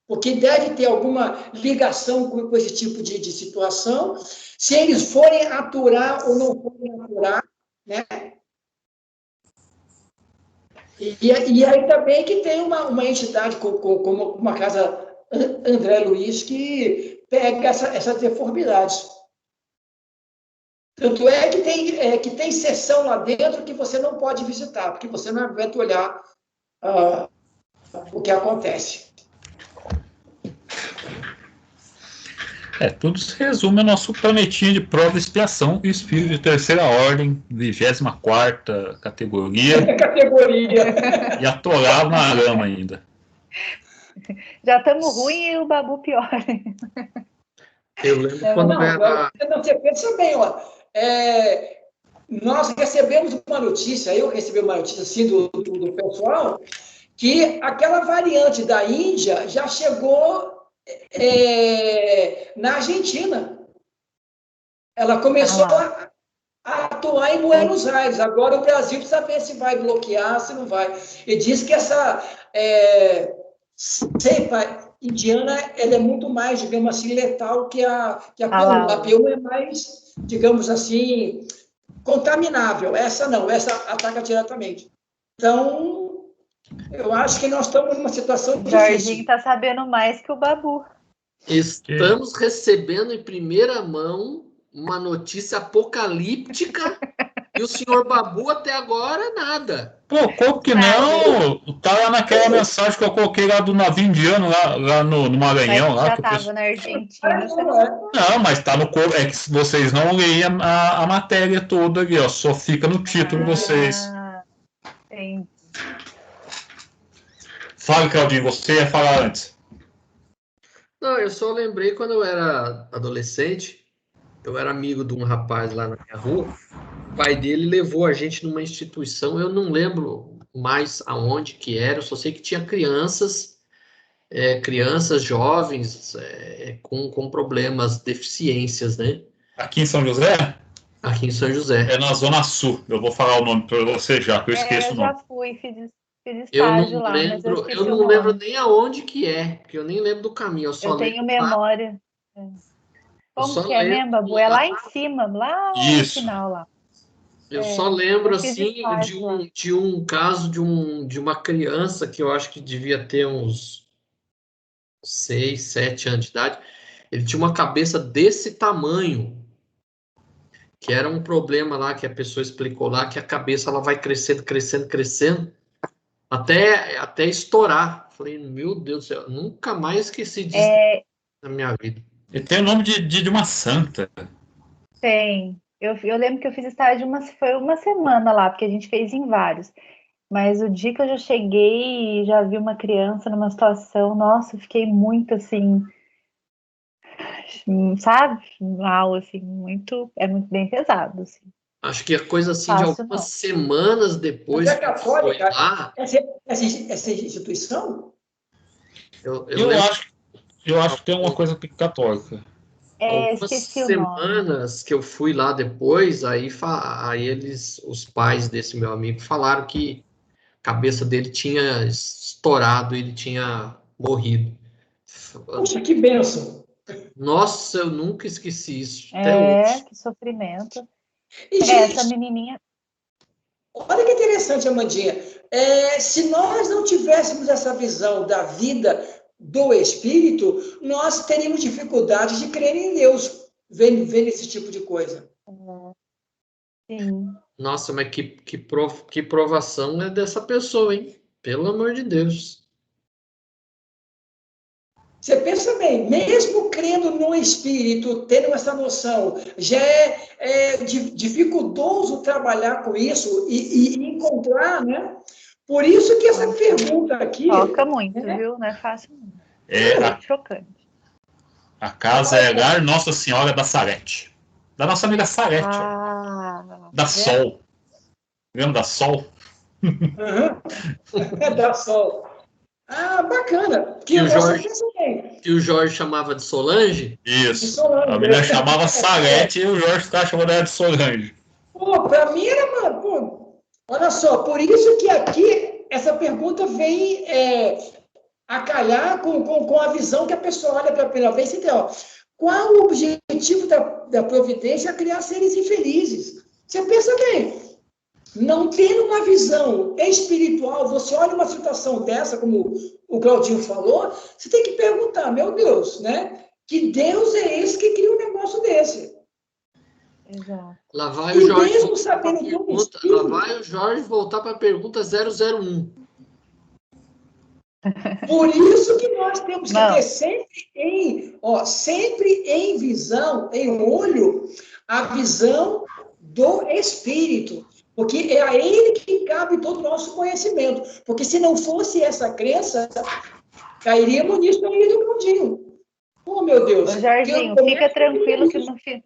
porque deve ter alguma ligação com esse tipo de situação, se eles forem aturar ou não forem aturar, né? E aí também que tem uma entidade como uma casa André Luiz que pega essas deformidades. Tanto é que tem sessão lá dentro que você não pode visitar, porque você não aguenta olhar o que acontece. Tudo se resume ao nosso planetinha de prova e expiação, espírito de terceira ordem, 24ª categoria. E atolado na grama ainda. Já estamos ruim e o Babu pior. Eu lembro quando era... Você pensa bem, ó. Nós recebemos uma notícia, eu recebi uma notícia assim do pessoal, que aquela variante da Índia já chegou na Argentina. Ela começou a atuar em Buenos Aires. Agora o Brasil precisa ver se vai bloquear, se não vai. E diz que essa cepa indiana ela é muito mais, digamos assim, letal que a P1. A P1 é mais, digamos assim, contaminável. Essa não, essa ataca diretamente. Então, eu acho que nós estamos numa situação difícil. O Jorginho está sabendo mais que o Babu. Estamos recebendo em primeira mão uma notícia apocalíptica E o senhor Babu até agora nada. Pô, como que não? Tá lá naquela mensagem que eu coloquei lá do navio indiano, lá no Maranhão. Mas Lá, já que estava na Argentina. Você não... Não, mas tá no corpo. É que vocês não leem a matéria toda ali, ó. Só fica no título de vocês. Entendi. Fala, Claudinho, você ia falar antes. Não, eu só lembrei quando eu era adolescente, eu era amigo de um rapaz lá na minha rua. O pai dele levou a gente numa instituição, eu não lembro mais aonde que era, eu só sei que tinha crianças jovens com problemas, deficiências, né? Aqui em São José? Aqui em São José. É na Zona Sul. Eu vou falar o nome para você já, que eu esqueço eu o nome. já fui, fiz Eu estágio não lá, mas eu lembro, esqueci eu o não nome. lembro nem aonde que é, porque eu nem lembro do caminho, eu só Eu tenho lembro lá. memória. Como só que é lembro mesmo, Babu? É lá em cima, lá no Isso. final lá. Eu só lembro, eu fiz assim, estágio lá. de um caso de uma criança que eu acho que devia ter uns 6, 7 anos de idade. Ele tinha uma cabeça desse tamanho, que era um problema lá que a pessoa explicou lá, que a cabeça ela vai crescendo, crescendo, crescendo, até estourar. Falei, meu Deus do céu, nunca mais esqueci disso na minha vida. Ele tem o nome de uma santa. Tem. Eu lembro que eu fiz estágio foi uma semana lá, porque a gente fez em vários. Mas o dia que eu já cheguei e já vi uma criança numa situação, nossa, eu fiquei muito assim, sabe? Mal, assim, é muito bem pesado, assim. Acho que a coisa assim, de Fácil algumas não. semanas Mas depois é que foi católica, lá, essa instituição? eu Eu lembro acho que tem uma coisa católica. algumas Esqueci o nome. semanas que eu fui lá depois, aí os pais desse meu amigo falaram que a cabeça dele tinha estourado, ele tinha morrido. Poxa, que bênção! Nossa, eu nunca esqueci isso, até hoje. Que sofrimento. E, Essa gente, menininha, olha que interessante, Amandinha. Se nós não tivéssemos essa visão da vida do Espírito, nós teríamos dificuldade de crer em Deus, vendo esse tipo de coisa. sim. Nossa, mas que provação é dessa pessoa, hein? Pelo amor de Deus. Você pensa bem, mesmo crendo no Espírito, tendo essa noção, já é dificultoso trabalhar com isso e encontrar, né? Por isso que essa pergunta aqui... Toca muito, viu? Não é fácil não. É, Chocante. a casa é Lar Nossa Senhora da Salete. Da nossa amiga Salete. Da Sol. Lembra da Sol? Da Sol. Ah, bacana. Que o Jorge chamava de Solange? Isso. De Solange. A menina chamava Salete e o Jorge estava chamando ela de Solange. Pô, para mim era, mano, pô, olha só, por isso que aqui essa pergunta vem a calhar com a visão que a pessoa olha pela primeira vez. Então, qual o objetivo da providência? Criar seres infelizes. Você pensa bem, não tendo uma visão espiritual, você olha uma situação dessa, como o Claudinho falou, você tem que perguntar, meu Deus, né? Que Deus é esse que cria um negócio desse? Exato. Lá vai o Jorge mesmo sabendo lá vai o Jorge voltar para a pergunta 001. Por isso que nós temos que ter sempre em visão, em olho, a visão do Espírito. Porque é a ele que cabe todo o nosso conhecimento. Porque se não fosse essa crença, cairíamos nisso aí do Claudinho. Oh, meu Deus. Ô, Jorginho, fica tranquilo que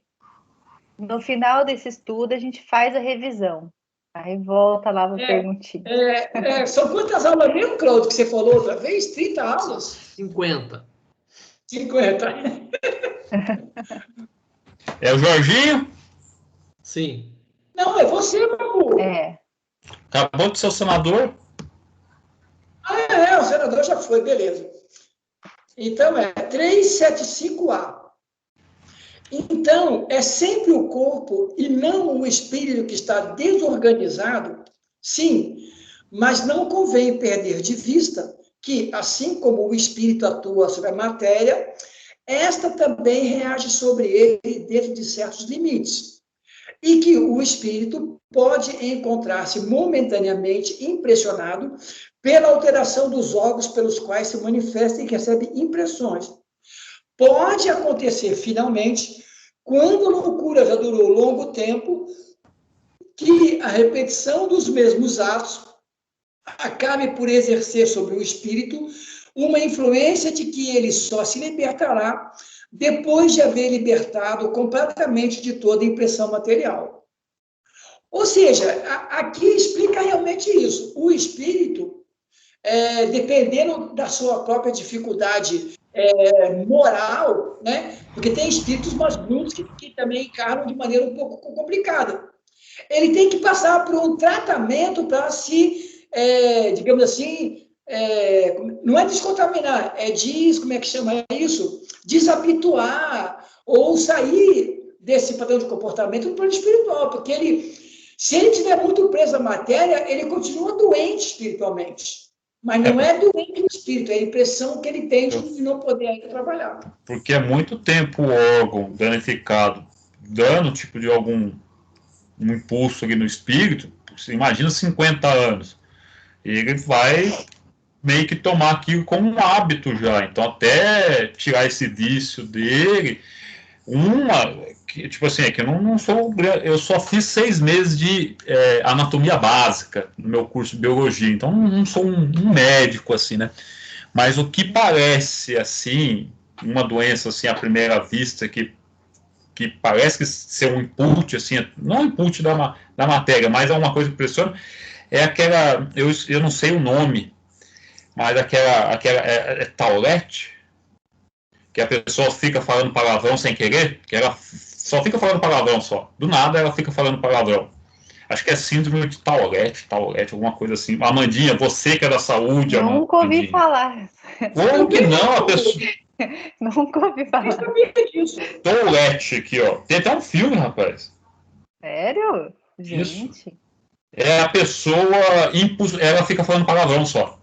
no final desse estudo a gente faz a revisão. Aí volta lá para a perguntinha. São quantas aulas mesmo, Claudio, que você falou outra vez? 30 aulas? 50. 50. É o Jorginho? Sim. Não, é você, Babu. Acabou de ser o senador? O senador já foi, beleza. Então, 375A. Então, é sempre o corpo e não o espírito que está desorganizado, sim, mas não convém perder de vista que, assim como o espírito atua sobre a matéria, esta também reage sobre ele dentro de certos limites. e que o espírito pode encontrar-se momentaneamente impressionado pela alteração dos órgãos pelos quais se manifesta e recebe impressões. Pode acontecer, finalmente, quando a loucura já durou longo tempo, que a repetição dos mesmos atos acabe por exercer sobre o espírito uma influência de que ele só se libertará depois de haver libertado completamente de toda impressão material. Ou seja, aqui explica realmente isso. O espírito, dependendo da sua própria dificuldade moral, né? Porque tem espíritos mais brutos que também encarnam de maneira um pouco complicada. Ele tem que passar por um tratamento para se, digamos assim, não é descontaminar, como é que chama isso? Desabituar ou sair desse padrão de comportamento no plano espiritual, porque se ele estiver muito preso à matéria, ele continua doente espiritualmente. Mas não é doente o espírito, é a impressão que ele tem de não poder ainda trabalhar. Porque é muito tempo o órgão danificado, dando tipo de algum impulso ali no espírito, você imagina 50 anos. Ele vai meio que tomar aquilo como um hábito já. Então, até tirar esse vício dele, tipo assim, que eu não sou, eu só fiz 6 meses de anatomia básica no meu curso de biologia, então não sou um médico assim, né? Mas o que parece assim, uma doença assim à primeira vista que parece que ser um input assim, não um input da matéria, mas é uma coisa que impressiona, é aquela, eu não sei o nome, mas aquela Tourette, que a pessoa fica falando palavrão sem querer, que ela só fica falando palavrão só. Do nada ela fica falando palavrão. Acho que é síndrome de Tourette, alguma coisa assim. Amandinha, você que é da saúde, Nunca ouvi falar. Como que não? A pessoa... Nunca ouvi falar. Tourette aqui, ó. Tem até um filme, rapaz. Sério? Gente. Isso. É a pessoa, ela fica falando palavrão só.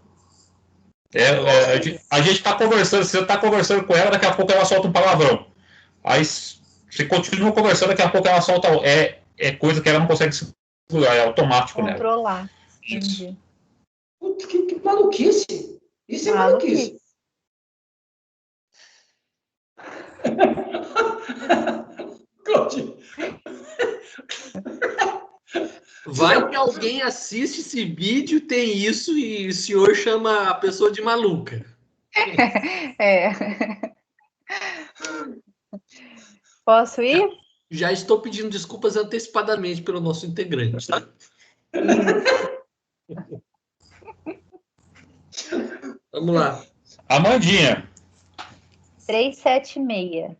A gente tá conversando, você tá conversando com ela, daqui a pouco ela solta um palavrão. Aí você continua conversando, daqui a pouco ela solta. É coisa que ela não consegue segurar, é automático nela. Controlar. Isso. Que maluquice! Isso é maluquice. Vai que alguém assiste esse vídeo, tem isso, e o senhor chama a pessoa de maluca. Posso ir? Já estou pedindo desculpas antecipadamente pelo nosso integrante, tá? Vamos lá. Amandinha. 376.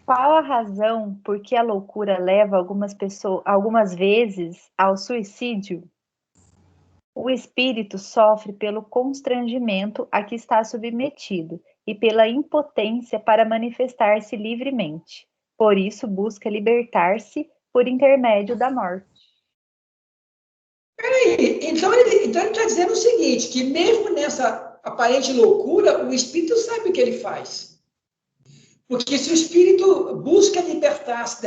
Qual a razão por que a loucura leva algumas vezes ao suicídio? O espírito sofre pelo constrangimento a que está submetido e pela impotência para manifestar-se livremente. Por isso busca libertar-se por intermédio da morte. Peraí, então ele está dizendo o seguinte, que mesmo nessa aparente loucura, o espírito sabe o que ele faz. Porque se o espírito busca libertar-se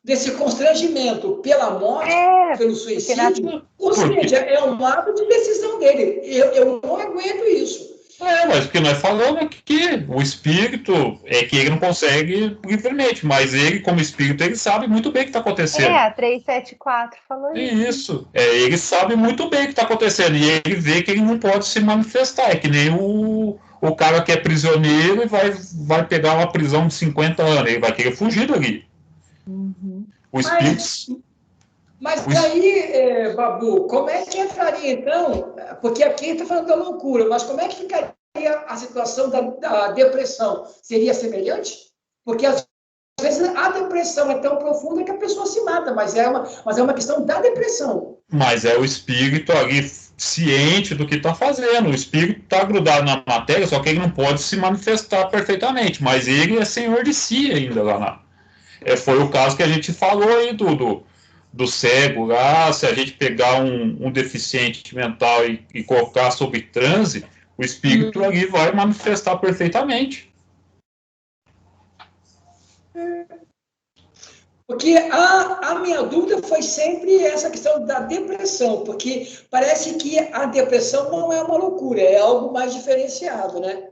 desse constrangimento pela morte, pelo suicídio, ou seja, é um ato de decisão dele. Eu não aguento isso. Mas o que nós falamos é que o espírito que ele não consegue livremente, mas ele, como espírito, ele sabe muito bem o que está acontecendo. A 374 falou isso. Ele sabe muito bem o que está acontecendo, e ele vê que ele não pode se manifestar, é que nem o cara que é prisioneiro e vai pegar uma prisão de 50 anos, ele vai querer fugir dali. Uhum. O espírito... Mas aí, Babu, como é que entraria então? Porque aqui está falando da loucura, mas como é que ficaria a situação da depressão? Seria semelhante? Porque às vezes a depressão é tão profunda que a pessoa se mata, mas é uma questão da depressão. Mas é o espírito ali ciente do que está fazendo. O espírito está grudado na matéria, só que ele não pode se manifestar perfeitamente, mas ele é senhor de si ainda lá foi o caso que a gente falou aí do cego lá. Se a gente pegar um deficiente mental e colocar sob transe, o espírito ali vai manifestar perfeitamente. Porque a minha dúvida foi sempre essa questão da depressão, porque parece que a depressão não é uma loucura, é algo mais diferenciado, né?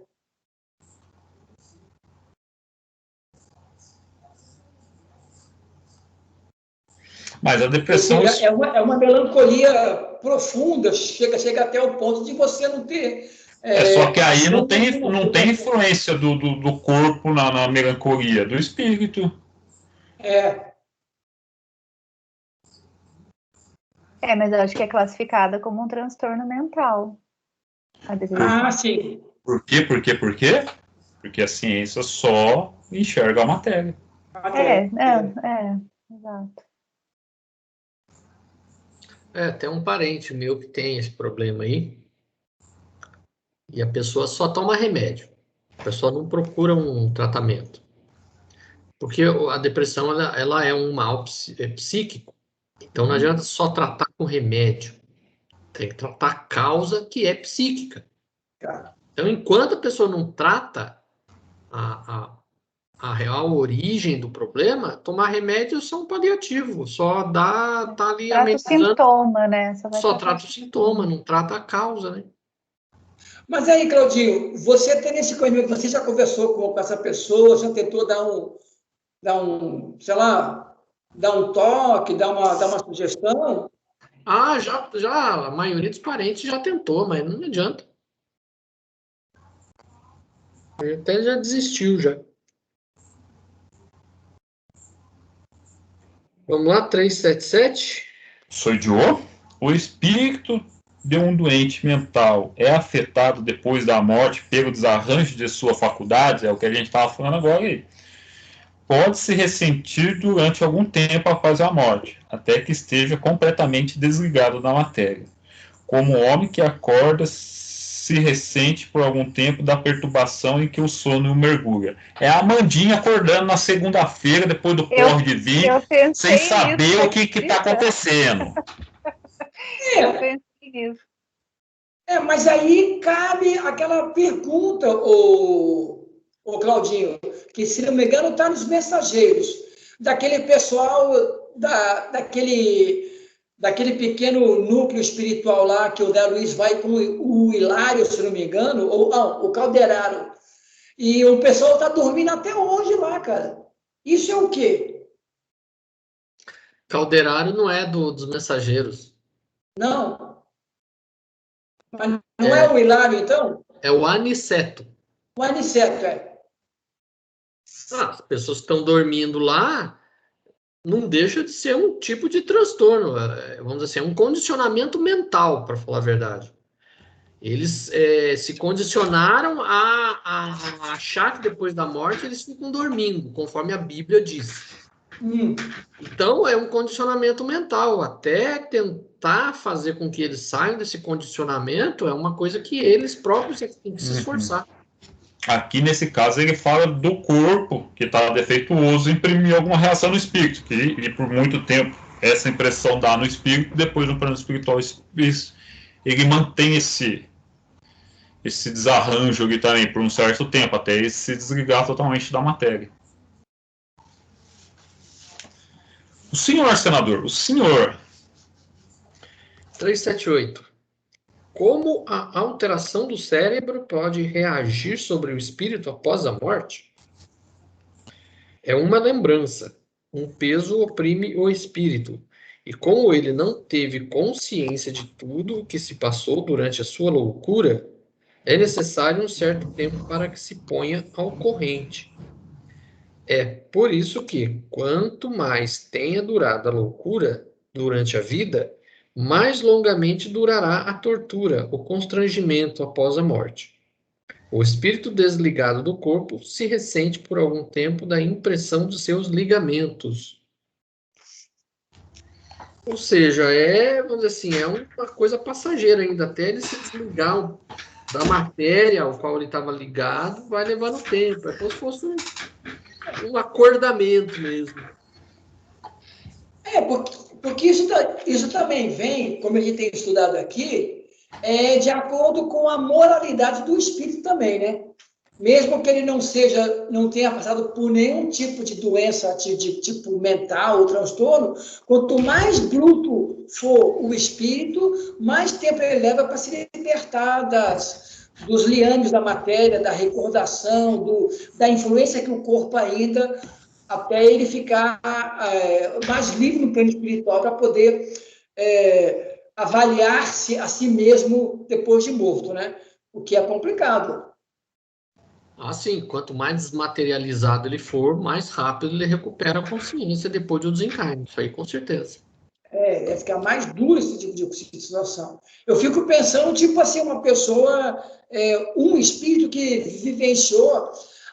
Mas a depressão... Ou seja, é uma melancolia profunda, chega até o ponto de você não ter... só que aí não tem nenhuma. influência do corpo na melancolia, do espírito. Mas eu acho que é classificada como um transtorno mental. A depressão. Sim. Por quê? Porque a ciência só enxerga a matéria. Exato. Tem um parente meu que tem esse problema aí. E a pessoa só toma remédio. A pessoa não procura um tratamento. Porque a depressão, ela é um mal psíquico. Então, não adianta só tratar com remédio. Tem que tratar a causa que é psíquica. Então, enquanto a pessoa não trata a real origem do problema, tomar remédio é um paliativo. Só tá ali trata o sintoma, né? Só trata o sintoma, não trata a causa, né? Mas aí, Claudinho, você tem esse conhecimento, você já conversou com essa pessoa, já tentou dar um, sei lá, dar um toque, dar uma sugestão? Já, a maioria dos parentes já tentou, mas não adianta. Até já desistiu, já. Vamos lá, 377. Soidiô, o espírito de um doente mental é afetado depois da morte pelo desarranjo de sua faculdade, é o que a gente estava falando agora aí. Pode se ressentir durante algum tempo após a morte, até que esteja completamente desligado da matéria. Como o homem que acorda se ressente por algum tempo da perturbação em que o sono o mergulha. É a Amandinha acordando na segunda-feira, depois do porre de vinho, sem saber o que está acontecendo. Eu pensei nisso. Mas aí cabe aquela pergunta, o Claudinho, que, se não me engano, está nos mensageiros, daquele pessoal, daquele pequeno núcleo espiritual lá, que o Zé Luiz vai com o Hilário, se não me engano, ou não, o Calderaro. E o pessoal está dormindo até hoje lá, cara. Isso é o quê? Calderaro não é dos mensageiros. Não. Mas não é o Hilário, então? É o Aniceto. O Aniceto, as pessoas que estão dormindo lá não deixa de ser um tipo de transtorno. Vamos dizer assim, é um condicionamento mental, para falar a verdade. Eles se condicionaram a achar que depois da morte eles ficam dormindo, conforme a Bíblia diz. Então, é um condicionamento mental. Até tentar fazer com que eles saiam desse condicionamento é uma coisa que eles próprios têm que se esforçar. Aqui, nesse caso, ele fala do corpo que está defeituoso imprimir alguma reação no espírito, e por muito tempo essa impressão dá no espírito, depois no plano espiritual ele mantém esse desarranjo ali também por um certo tempo, até ele se desligar totalmente da matéria. O senhor, senador, 378. Como a alteração do cérebro pode reagir sobre o espírito após a morte? É uma lembrança. Um peso oprime o espírito. E como ele não teve consciência de tudo o que se passou durante a sua loucura, é necessário um certo tempo para que se ponha ao corrente. É por isso que, quanto mais tenha durado a loucura durante a vida, mais longamente durará a tortura, o constrangimento após a morte. O espírito desligado do corpo se ressente por algum tempo da impressão de seus ligamentos. Ou seja, vamos dizer assim, é uma coisa passageira ainda, até ele se desligar da matéria ao qual ele estava ligado, vai levando tempo. É como se fosse um acordamento mesmo. Porque isso também vem, como a gente tem estudado aqui, de acordo com a moralidade do espírito também, né? mesmo que ele não tenha passado por nenhum tipo de doença de tipo mental ou transtorno, quanto mais bruto for o espírito, mais tempo ele leva para se libertar dos liames da matéria, da recordação, da influência que o corpo ainda, até ele ficar mais livre no plano espiritual para poder avaliar-se a si mesmo depois de morto, né? O que é complicado. Assim, quanto mais desmaterializado ele for, mais rápido ele recupera a consciência depois do desencarne. Isso aí, com certeza. Vai ficar mais duro esse tipo de situação. Eu fico pensando, tipo assim, uma pessoa, um espírito que vivenciou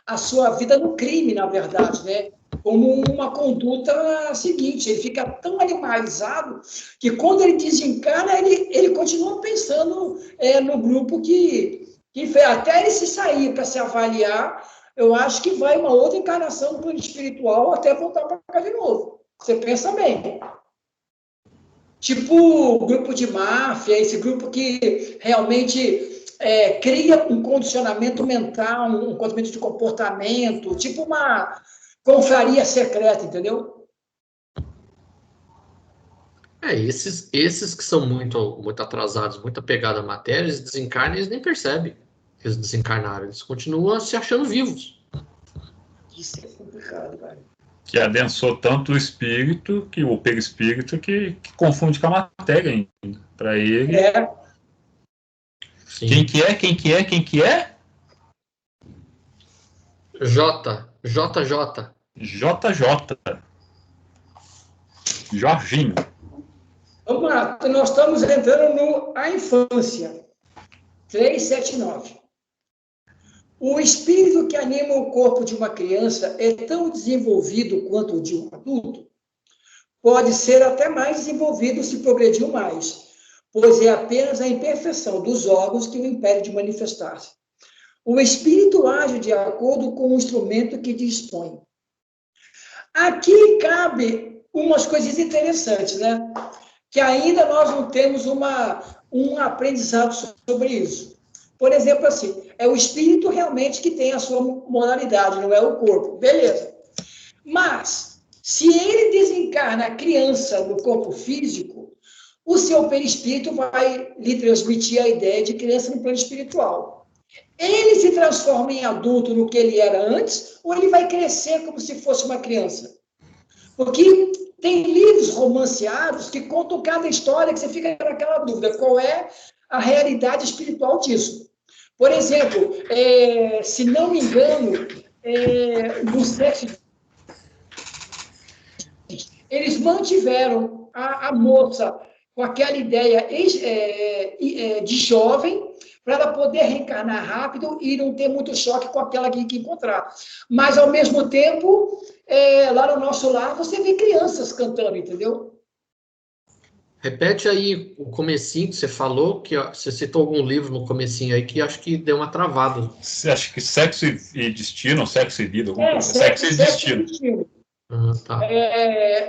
a sua vida no crime, na verdade, né? Como uma conduta seguinte, ele fica tão animalizado que quando ele desencarna, ele continua pensando no grupo que fez. Até ele se sair para se avaliar, eu acho que vai uma outra encarnação no plano espiritual até voltar para cá de novo. Você pensa bem. Tipo o grupo de máfia, esse grupo que realmente cria um condicionamento mental, um condicionamento de comportamento, tipo uma confraria secreta, entendeu? Esses que são muito, muito atrasados, muito apegados à matéria, eles desencarnam e eles nem percebem que eles desencarnaram. Eles continuam se achando vivos. Isso é complicado, cara. Que adensou tanto o espírito, o perispírito, que confunde com a matéria ainda. Para ele. Sim. Quem que é? JJ. Jorginho. Vamos lá, nós estamos entrando A Infância, 379. O espírito que anima o corpo de uma criança é tão desenvolvido quanto o de um adulto? Pode ser até mais desenvolvido se progrediu mais, pois é apenas a imperfeição dos órgãos que o impede de manifestar-se. O espírito age de acordo com o instrumento que dispõe. Aqui cabe umas coisas interessantes, né? Que ainda nós não temos um aprendizado sobre isso. Por exemplo, assim, é o espírito realmente que tem a sua moralidade, não é o corpo. Beleza. Mas, se ele desencarna a criança no corpo físico, o seu perispírito vai lhe transmitir a ideia de criança no plano espiritual. Ele se transforma em adulto no que ele era antes, ou ele vai crescer como se fosse uma criança? Porque tem livros romanceados que contam cada história que você fica naquela dúvida. Qual é a realidade espiritual disso? Por exemplo, se não me engano, no sexo, eles mantiveram a moça com aquela ideia de jovem, para ela poder reencarnar rápido e não ter muito choque com aquela que encontrar. Mas, ao mesmo tempo, lá no nosso lar, você vê crianças cantando, entendeu? Repete aí o comecinho que você falou, que você citou algum livro no comecinho aí que acho que deu uma travada. Você acha que Sexo e Destino, Sexo e Vida? Sexo e Destino. Tá.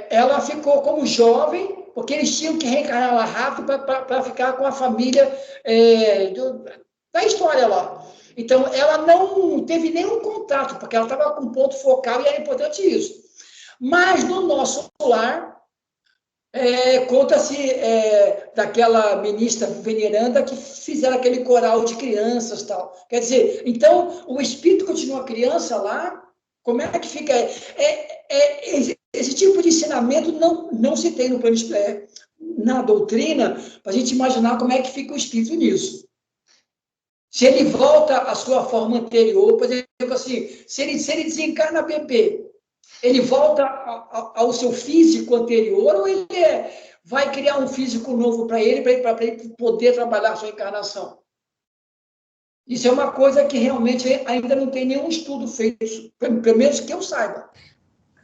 Ela ficou como jovem, porque eles tinham que reencarnar ela rápido para ficar com a família da história lá. Então, ela não teve nenhum contato, porque ela estava com ponto focal e era importante isso. Mas, no nosso lar, conta-se daquela ministra veneranda que fizeram aquele coral de crianças e tal. Quer dizer, então, o espírito continua criança lá, como é que fica? Esse tipo de ensinamento não se tem no plano na doutrina, para a gente imaginar como é que fica o espírito nisso. Se ele volta à sua forma anterior, por exemplo, assim, se ele desencarna bebê, ele volta ao seu físico anterior ou ele vai criar um físico novo para ele poder trabalhar a sua encarnação? Isso é uma coisa que realmente ainda não tem nenhum estudo feito, pelo menos que eu saiba.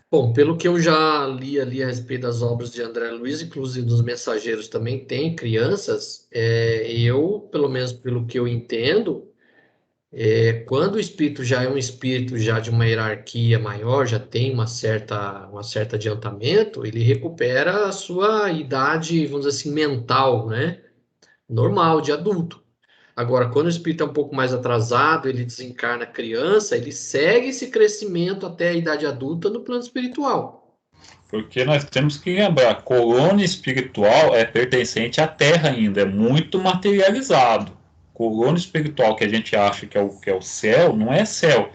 Bom, pelo que eu já li ali a respeito das obras de André Luiz, inclusive nos Mensageiros também tem crianças, eu, pelo menos pelo que eu entendo, quando o espírito já é um espírito já de uma hierarquia maior, já tem uma certa adiantamento, ele recupera a sua idade, vamos dizer assim, mental, né? Normal, de adulto. Agora, quando o espírito é um pouco mais atrasado, ele desencarna a criança, ele segue esse crescimento até a idade adulta no plano espiritual. Porque nós temos que lembrar, a colônia espiritual é pertencente à Terra ainda, é muito materializado. Colônia espiritual que a gente acha que é o céu, não é céu,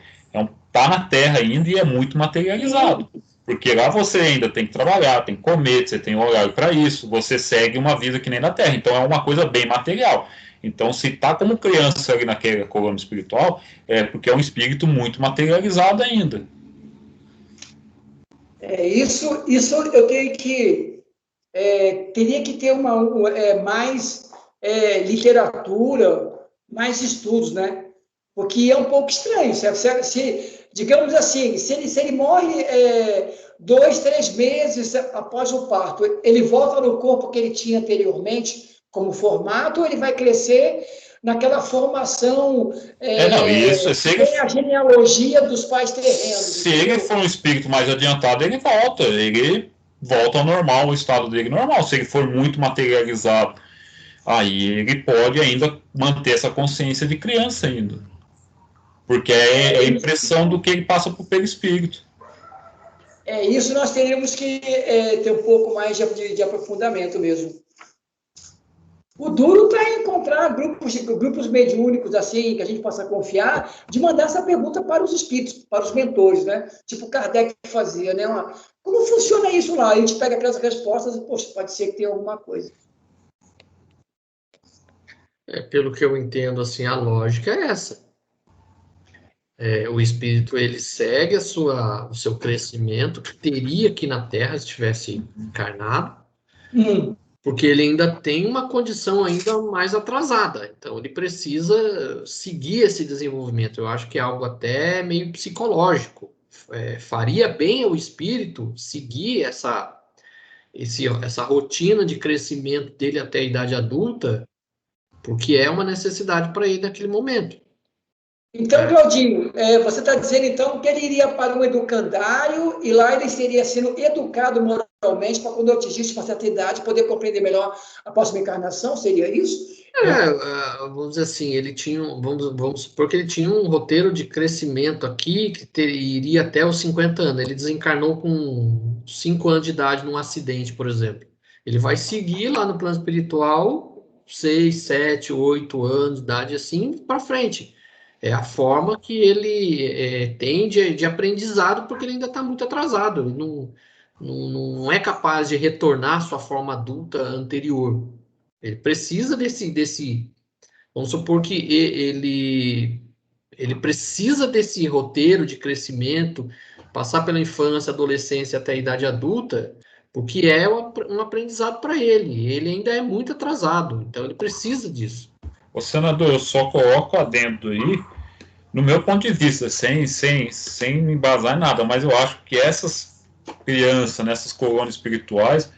tá na Terra ainda e é muito materializado. Porque lá você ainda tem que trabalhar, tem que comer, você tem horário para isso, você segue uma vida que nem na Terra. Então é uma coisa bem material. Então, se está como criança ali naquela colônia espiritual, é porque é um espírito muito materializado ainda. Isso eu tenho que teria que ter mais literatura, mais estudos, né? Porque é um pouco estranho. Digamos assim, se ele morre 2, 3 meses após o parto, ele volta no corpo que ele tinha anteriormente, como formato, ou ele vai crescer naquela formação, Não, isso, se ele, a genealogia dos pais terrenos. Se ele for um espírito mais adiantado, ele volta ao normal, o estado dele normal. Se ele for muito materializado, aí ele pode ainda manter essa consciência de criança ainda. Porque é a impressão do que ele passa por perispírito. Isso nós teríamos que ter um pouco mais de aprofundamento mesmo. O duro está em encontrar grupos mediúnicos assim, que a gente possa confiar, de mandar essa pergunta para os espíritos, para os mentores, né? Tipo Kardec fazia, né? Como funciona isso lá? A gente pega aquelas respostas e, poxa, pode ser que tenha alguma coisa. Pelo que eu entendo, assim, a lógica é essa. O espírito, ele segue o seu crescimento, que teria aqui na Terra, se estivesse encarnado, porque ele ainda tem uma condição ainda mais atrasada. Então, ele precisa seguir esse desenvolvimento. Eu acho que é algo até meio psicológico. Faria bem ao espírito seguir essa rotina de crescimento dele até a idade adulta, porque é uma necessidade para ele naquele momento. Então, Claudinho, você está dizendo, então, que ele iria para um educandário e lá ele seria sendo educado moralmente para, quando atingisse uma certa idade, poder compreender melhor a próxima encarnação? Seria isso? Vamos dizer assim, ele tinha, vamos supor que ele tinha um roteiro de crescimento aqui que iria até os 50 anos. Ele desencarnou com 5 anos de idade num acidente, por exemplo. Ele vai seguir lá no plano espiritual 6, 7, 8 anos de idade, assim, para frente. É a forma que ele tem de aprendizado, porque ele ainda está muito atrasado. Ele não é capaz de retornar à sua forma adulta anterior. Ele precisa vamos supor que ele precisa desse roteiro de crescimento, passar pela infância, adolescência até a idade adulta, porque é um aprendizado para ele. Ele ainda é muito atrasado, então ele precisa disso. Ô, senador, eu só coloco adendo aí, no meu ponto de vista, sem me embasar em nada, mas eu acho que essas crianças, nessas colônias espirituais,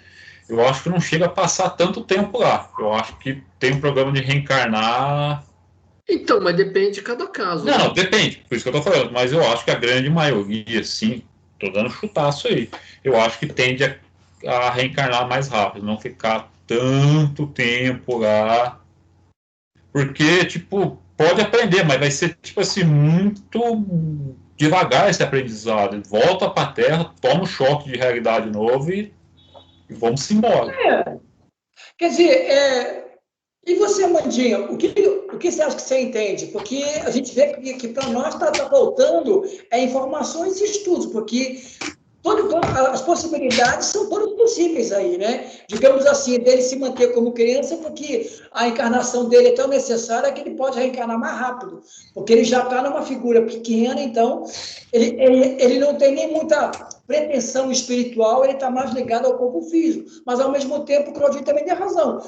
eu acho que não chega a passar tanto tempo lá. Eu acho que tem um programa de reencarnar. Então, mas depende de cada caso. Não, depende, por isso que eu tô falando, mas eu acho que a grande maioria, sim, tô dando chutaço aí, eu acho que tende a reencarnar mais rápido, não ficar tanto tempo lá. Porque, tipo, pode aprender, mas vai ser, tipo assim, muito devagar esse aprendizado. Volta para a Terra, toma um choque de realidade novo e vamos embora. Quer dizer, e você, Mandinha, o que você acha que você entende? Porque a gente vê que para nós está faltando informações e estudos, porque as possibilidades são todas possíveis aí, né? Digamos assim, dele se manter como criança, porque a encarnação dele é tão necessária que ele pode reencarnar mais rápido, porque ele já está numa figura pequena, então ele não tem nem muita pretensão espiritual, ele está mais ligado ao corpo físico. Mas, ao mesmo tempo, o Claudinho também tem razão.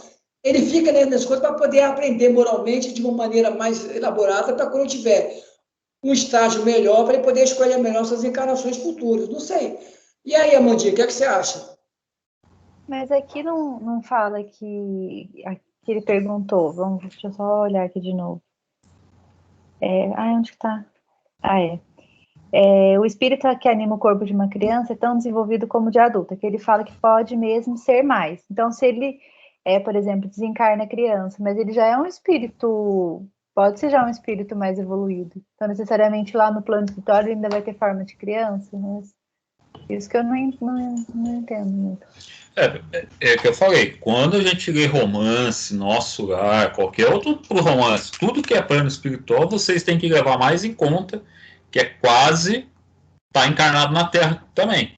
Ele fica nessas coisas para poder aprender moralmente de uma maneira mais elaborada, para quando tiver um estágio melhor, para ele poder escolher melhor suas encarnações futuras. Não sei. E aí, Amandinha, o que você acha? Mas aqui não fala que ele perguntou. Deixa eu só olhar aqui de novo. Onde que tá? O espírito que anima o corpo de uma criança é tão desenvolvido como de adulta, que ele fala que pode mesmo ser mais. Então, se ele por exemplo, desencarna a criança, mas ele já é um espírito, pode ser já um espírito mais evoluído. Então, necessariamente lá no plano espiritual ele ainda vai ter forma de criança, mas isso que eu não entendo muito. É que eu falei, quando a gente lê romance, Nosso Lar, qualquer outro romance, tudo que é plano espiritual, vocês têm que levar mais em conta que é quase tá encarnado na Terra também.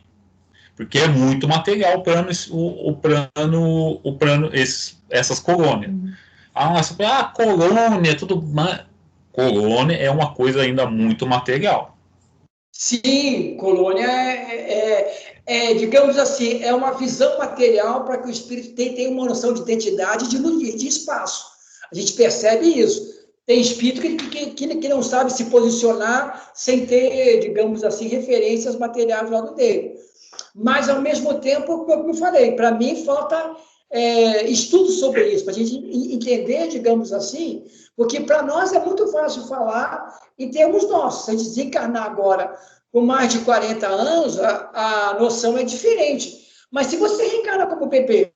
Porque é muito material o plano essas colônias. Colônia, tudo. Colônia é uma coisa ainda muito material. Sim, colônia digamos assim, é uma visão material para que o espírito tenha uma noção de identidade e de espaço. A gente percebe isso. Tem espírito que não sabe se posicionar sem ter, digamos assim, referências materiais do lado dele. Mas, ao mesmo tempo, como eu falei, para mim falta estudo sobre isso, para a gente entender, digamos assim, porque para nós é muito fácil falar em termos nossos. Se a gente desencarnar agora com mais de 40 anos, a noção é diferente. Mas se você reencarna como bebê,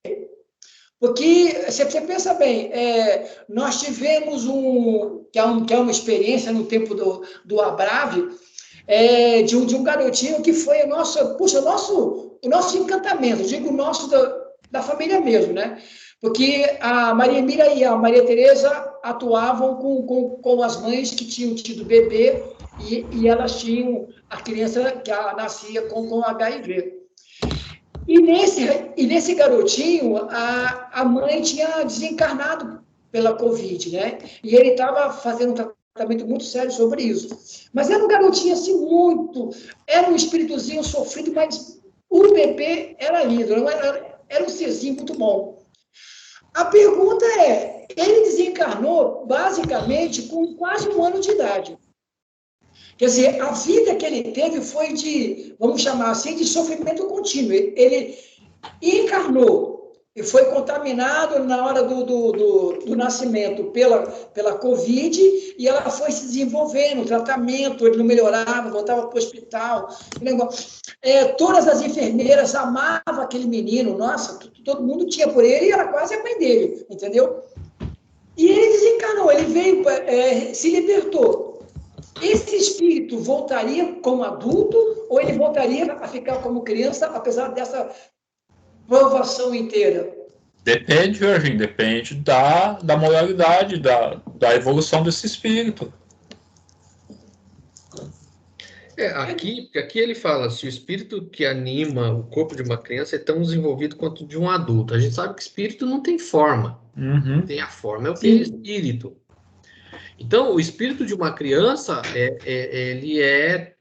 porque, se você pensa bem, nós tivemos que é uma experiência no tempo do Abrave, de um garotinho que foi o nosso encantamento, digo o nosso da família mesmo, né? Porque a Maria Emília e a Maria Tereza atuavam com as mães que tinham tido bebê e elas tinham a criança que nascia com HIV. E nesse garotinho, a mãe tinha desencarnado pela Covid, né? E ele estava fazendo um tratamento muito sério sobre isso. Mas era um garotinho assim era um espíritozinho sofrido, mas o bebê era lindo, era um serzinho muito bom. A pergunta ele desencarnou basicamente com quase 1 ano de idade. Quer dizer, a vida que ele teve foi vamos chamar assim, de sofrimento contínuo. Ele encarnou e foi contaminado na hora do nascimento pela Covid, e ela foi se desenvolvendo, o tratamento, ele não melhorava, voltava para o hospital. Todas as enfermeiras amavam aquele menino, nossa, todo mundo tinha por ele, e era quase a mãe dele, entendeu? E ele desencarnou, ele veio, se libertou. Esse espírito voltaria como adulto ou ele voltaria a ficar como criança, apesar dessa provação inteira? Depende, Jorginho, depende da moralidade, da evolução desse espírito. Aqui ele fala, se o espírito que anima o corpo de uma criança é tão desenvolvido quanto de um adulto. A gente sabe que espírito não tem forma. Uhum. Tem a forma, é o perispírito. Então, o espírito de uma criança, ele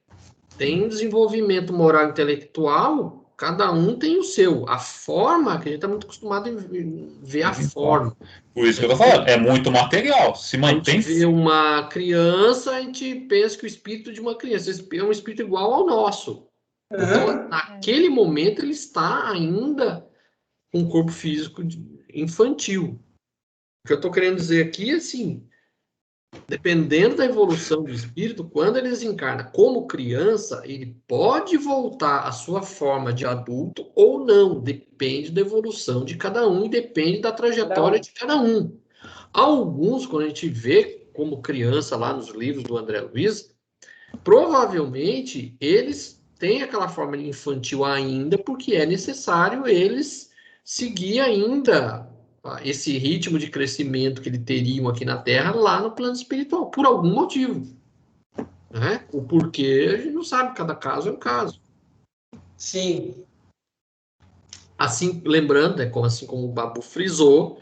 tem um desenvolvimento moral e intelectual, cada um tem o seu. A forma, que a gente está muito acostumado a ver a forma. Por isso que eu estou falando, é muito material. Se mantém. A gente vê uma criança, a gente pensa que o espírito de uma criança é um espírito igual ao nosso. Então, naquele momento, ele está ainda com um corpo físico infantil. O que eu estou querendo dizer aqui é assim, dependendo da evolução do espírito, quando ele desencarna como criança, ele pode voltar à sua forma de adulto ou não. Depende da evolução de cada um e depende da trajetória de cada um. Alguns, quando a gente vê como criança lá nos livros do André Luiz, provavelmente eles têm aquela forma infantil ainda, porque é necessário eles seguir ainda esse ritmo de crescimento que eles teriam aqui na Terra lá no plano espiritual, por algum motivo. Né? O porquê a gente não sabe, cada caso é um caso. Sim. Assim, lembrando, assim como o Babu frisou,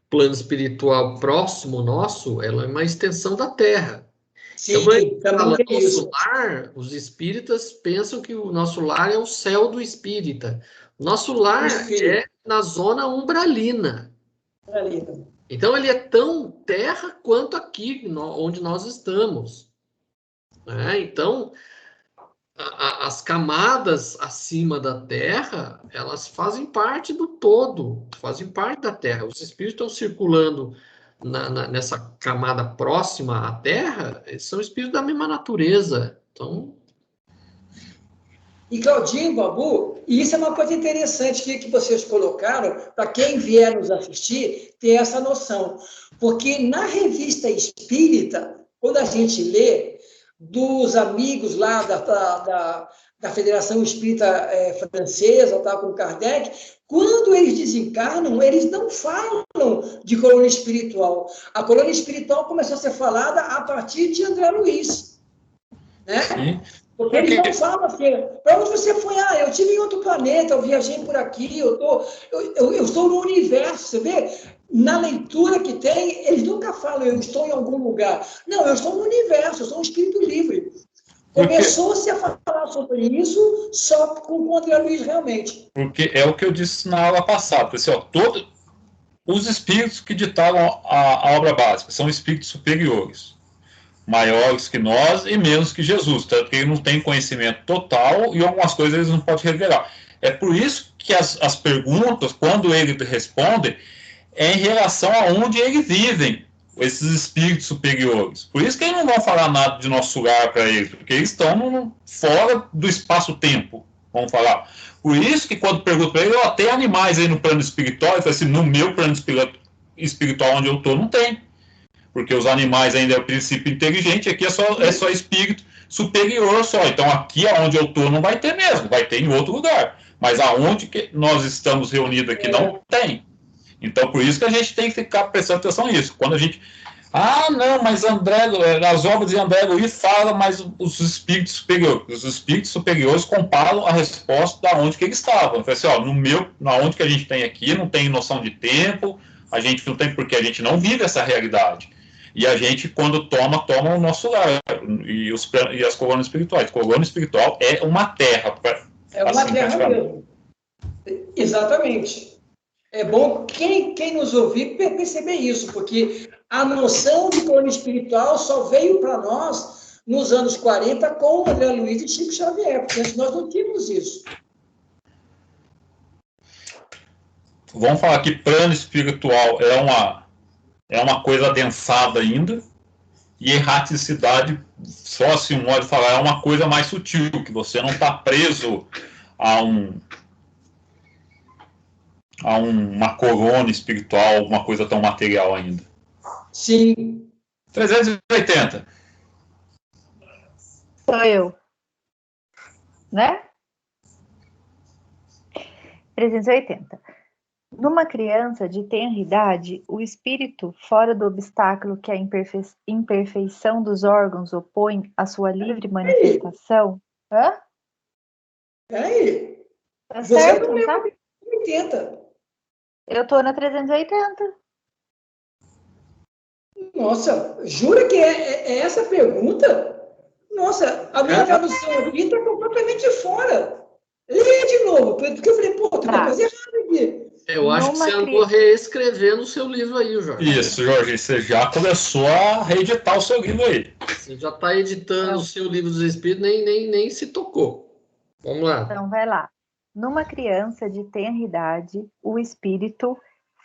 plano espiritual próximo nosso, ela é uma extensão da Terra. Sim, então, nosso lar, os espíritas pensam que o nosso lar é o céu do espírita. Nosso lar é na zona umbralina. Então, ele é tão terra quanto aqui, onde nós estamos. Então, as camadas acima da Terra, elas fazem parte do todo, fazem parte da Terra. Os espíritos estão circulando nessa camada próxima à Terra, eles são espíritos da mesma natureza. Então, E Claudinho, Babu, e isso é uma coisa interessante que vocês colocaram, para quem vier nos assistir, ter essa noção. Porque na revista espírita, quando a gente lê dos amigos lá da Federação Espírita Francesa, tá, com Kardec, quando eles desencarnam, eles não falam de colônia espiritual. A colônia espiritual começou a ser falada a partir de André Luiz, né? Porque eles não falam assim, para onde você foi? Ah, eu estive em outro planeta, eu viajei por aqui, eu estou no universo, você vê? Na leitura que tem, eles nunca falam, eu estou em algum lugar. Não, eu estou no universo, eu sou um espírito livre. Começou-se a falar sobre isso só com o André Luiz, realmente. Porque é o que eu disse na aula passada, assim, ó, os espíritos que ditaram a obra básica são espíritos superiores, maiores que nós e menos que Jesus, tanto que ele não tem conhecimento total e algumas coisas eles não podem revelar. É por isso que as perguntas, quando ele responde, é em relação a onde eles vivem, esses espíritos superiores. Por isso que eles não vão falar nada de nosso lugar para eles, porque eles estão fora do espaço-tempo, vamos falar. Por isso que quando pergunto para eles, tem animais aí no plano espiritual, eu falo assim, no meu plano espiritual onde eu estou, não tem. Porque os animais ainda é o princípio inteligente, aqui é só espírito superior só. Então aqui onde eu estou não vai ter mesmo, vai ter em outro lugar. Mas aonde que nós estamos reunidos aqui não tem. Então, por isso que a gente tem que ficar prestando atenção nisso. Quando a gente... Ah, não, mas as obras de André Luiz falam, mas os espíritos superiores comparam a resposta da onde que eles estavam. Eu falei assim, na onde que a gente tem aqui, não tem noção de tempo, a gente não tem, porque a gente não vive essa realidade. E a gente, quando toma o nosso lar. E as colônias espirituais. Colônia espiritual é uma terra. É uma terra mesmo. Exatamente. É bom quem nos ouvir perceber isso, porque a noção de colônia espiritual só veio para nós nos anos 40 com André Luiz e Chico Xavier, porque antes nós não tínhamos isso. Vamos falar que plano espiritual é uma coisa adensada ainda, e erraticidade, só assim um modo de falar, é uma coisa mais sutil, que você não está preso a uma colônia espiritual, alguma coisa tão material ainda. Sim. 380. Sou eu. Né? 380. Numa criança de tenra idade, o espírito, fora do obstáculo que a imperfeição dos órgãos opõe à sua livre manifestação... Hã? Peraí. Tá certo, Você não tá? 80. Eu tô na 380. Nossa, jura que é essa pergunta? Nossa, a minha tradução aqui está completamente fora. Lê de novo, porque eu falei, tem uma coisa errada aqui. Eu acho que você andou reescrevendo o seu livro aí, Jorge. Isso, Jorge, você já começou a reeditar o seu livro aí. Você já está editando o seu livro dos Espíritos, nem se tocou. Vamos lá. Então, vai lá. Numa criança de tenra idade, o espírito,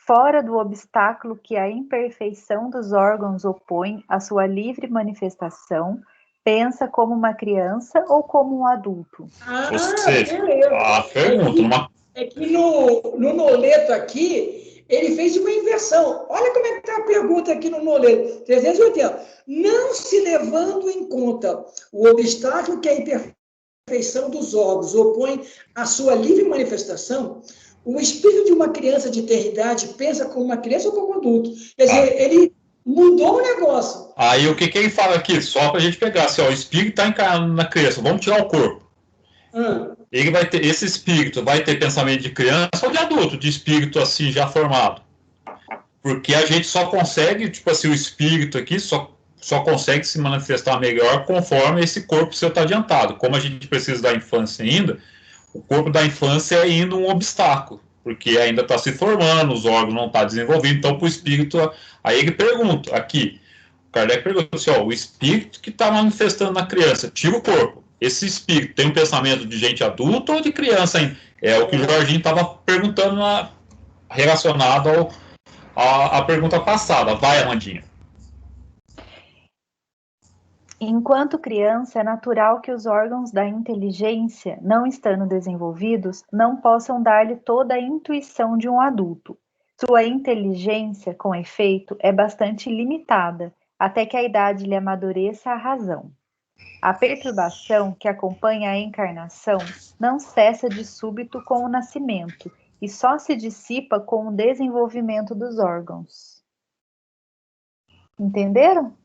fora do obstáculo que a imperfeição dos órgãos opõe à sua livre manifestação, pensa como uma criança ou como um adulto? Ou seja, a pergunta... É que no Noleto aqui, ele fez uma inversão. Olha como é que está a pergunta aqui no Noleto. 380. Não se levando em conta o obstáculo que a imperfeição dos órgãos opõe à sua livre manifestação, o espírito de uma criança de tenra idade pensa como uma criança ou como um adulto. Quer dizer, ele mudou o negócio. Aí o que ele fala aqui? Só para a gente pegar, assim, ó, o espírito está encarnado na criança, vamos tirar o corpo. Ele vai ter, esse espírito vai ter pensamento de criança ou de adulto, de espírito assim já formado. Porque a gente só consegue, tipo assim, o espírito aqui só consegue se manifestar melhor conforme esse corpo seu está adiantado. Como a gente precisa da infância ainda, o corpo da infância é ainda um obstáculo, porque ainda está se formando, os órgãos não estão desenvolvidos, então para o espírito, aí ele pergunta aqui, o Kardec pergunta assim, ó, o espírito que está manifestando na criança, tira o corpo. Esse espírito tem um pensamento de gente adulta ou de criança ainda? É o que o Jorginho estava perguntando relacionado à pergunta passada. Vai, Amandinha. Enquanto criança, é natural que os órgãos da inteligência, não estando desenvolvidos, não possam dar-lhe toda a intuição de um adulto. Sua inteligência, com efeito, é bastante limitada, até que a idade lhe amadureça a razão. A perturbação que acompanha a encarnação não cessa de súbito com o nascimento e só se dissipa com o desenvolvimento dos órgãos. Entenderam?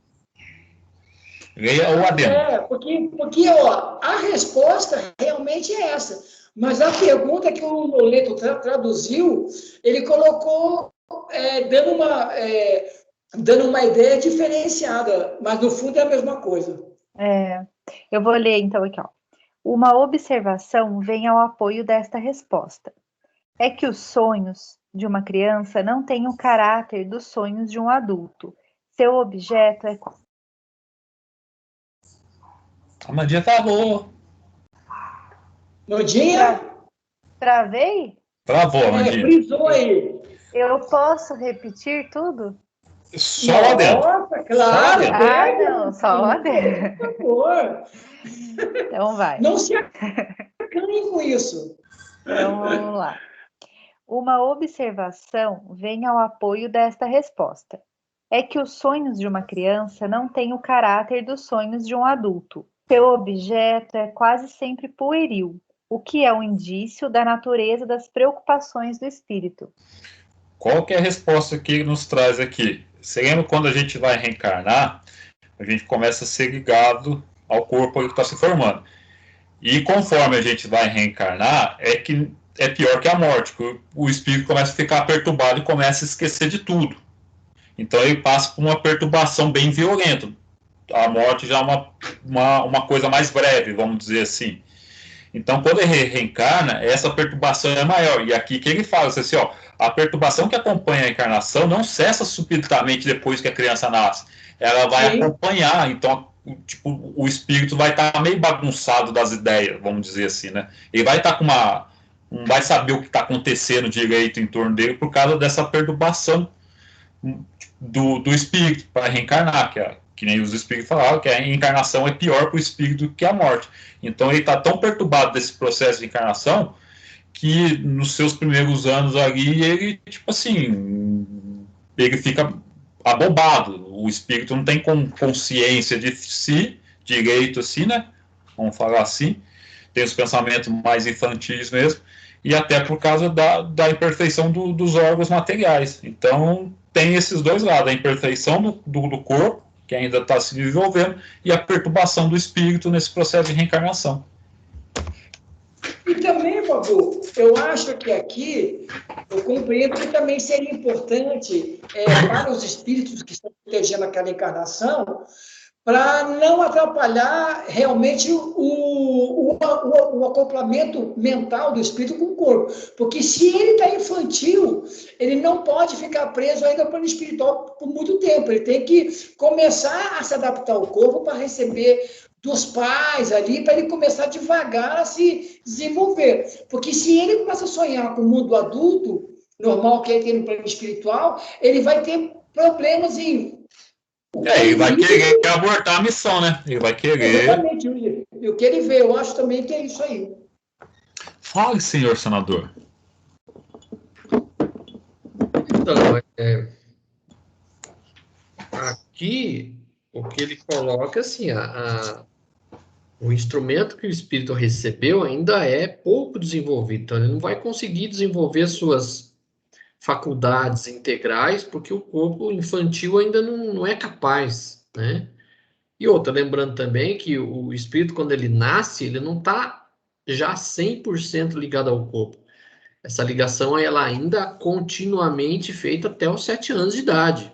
Leia o adendo. Porque ó, a resposta realmente é essa. Mas a pergunta que o Loleto traduziu, ele colocou dando uma ideia diferenciada, mas no fundo é a mesma coisa. Eu vou ler então aqui, ó. Uma observação vem ao apoio desta resposta. É que os sonhos de uma criança não têm o caráter dos sonhos de um adulto. Seu objeto é... A Mandinha travou. Mandinha? Travei? Travou, Mandinha. Frisou aí. Eu posso repetir tudo? Só o adendo. Nossa, claro. Não, só o adendo. Por favor. Então vai. Não se acanhe com isso. Então vamos lá. Uma observação vem ao apoio desta resposta. É que os sonhos de uma criança não têm o caráter dos sonhos de um adulto. Seu objeto é quase sempre pueril, o que é um indício da natureza das preocupações do espírito. Qual que é a resposta que ele nos traz aqui? Você lembra quando a gente vai reencarnar, a gente começa a ser ligado ao corpo que está se formando. E conforme a gente vai reencarnar, é pior que a morte, o espírito começa a ficar perturbado e começa a esquecer de tudo. Então ele passa por uma perturbação bem violenta. A morte já é uma coisa mais breve, vamos dizer assim. Então, quando ele reencarna, essa perturbação é maior. E aqui que ele fala assim, ó, a perturbação que acompanha a encarnação não cessa subitamente depois que a criança nasce. Ela vai acompanhar, então, tipo, o espírito vai estar meio bagunçado das ideias, vamos dizer assim, né? Ele vai estar com não vai saber o que está acontecendo direito em torno dele por causa dessa perturbação do espírito para reencarnar, que nem os espíritos falaram, que a reencarnação é pior para o espírito que a morte. Então ele está tão perturbado desse processo de encarnação que nos seus primeiros anos ali, ele, tipo assim, ele fica abobado. O espírito não tem consciência de si, direito assim, né? Vamos falar assim. Tem os pensamentos mais infantis mesmo, e até por causa da imperfeição dos órgãos materiais. Então, tem esses dois lados, a imperfeição do corpo, que ainda está se desenvolvendo, e a perturbação do espírito nesse processo de reencarnação. E também, Babu, eu acho que aqui, eu compreendo que também seria importante para os espíritos que estão protegendo aquela encarnação, para não atrapalhar realmente o acoplamento mental do espírito com o corpo. Porque se ele está infantil, ele não pode ficar preso ainda ao plano espiritual por muito tempo. Ele tem que começar a se adaptar ao corpo para receber dos pais ali, para ele começar devagar a se desenvolver. Porque se ele começa a sonhar com o mundo adulto, normal que ele tem no plano espiritual, ele vai ter problemas em... Ele vai querer abortar a missão, né? Ele vai querer... Exatamente, e o que ele vê, eu acho também que é isso aí. Fale, senhor senador. Então, aqui, o que ele coloca, assim, o instrumento que o espírito recebeu ainda é pouco desenvolvido, então ele não vai conseguir desenvolver suas faculdades integrais, porque o corpo infantil ainda não é capaz, né? E outra, lembrando também que o espírito, quando ele nasce, ele não está já 100% ligado ao corpo. Essa ligação, ela ainda continuamente feita até os 7 anos de idade.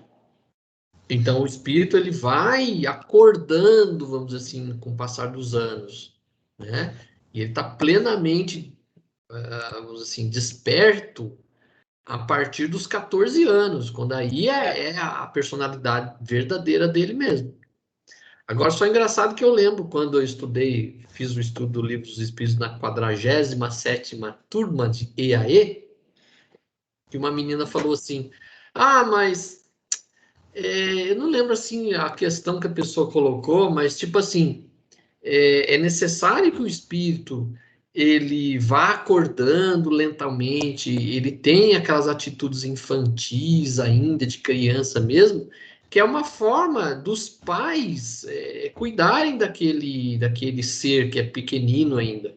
Então, o espírito, ele vai acordando, vamos dizer assim, com o passar dos anos, né? E ele está plenamente, vamos dizer assim, desperto a partir dos 14 anos, quando aí é a personalidade verdadeira dele mesmo. Agora, só engraçado que eu lembro quando eu fiz o estudo do Livro dos Espíritos na 47ª turma de EAE, que uma menina falou assim, mas Eu não lembro, assim, a questão que a pessoa colocou, mas, tipo assim, é necessário que o espírito ele vá acordando lentamente, ele tem aquelas atitudes infantis ainda, de criança mesmo, que é uma forma dos pais cuidarem daquele ser que é pequenino ainda.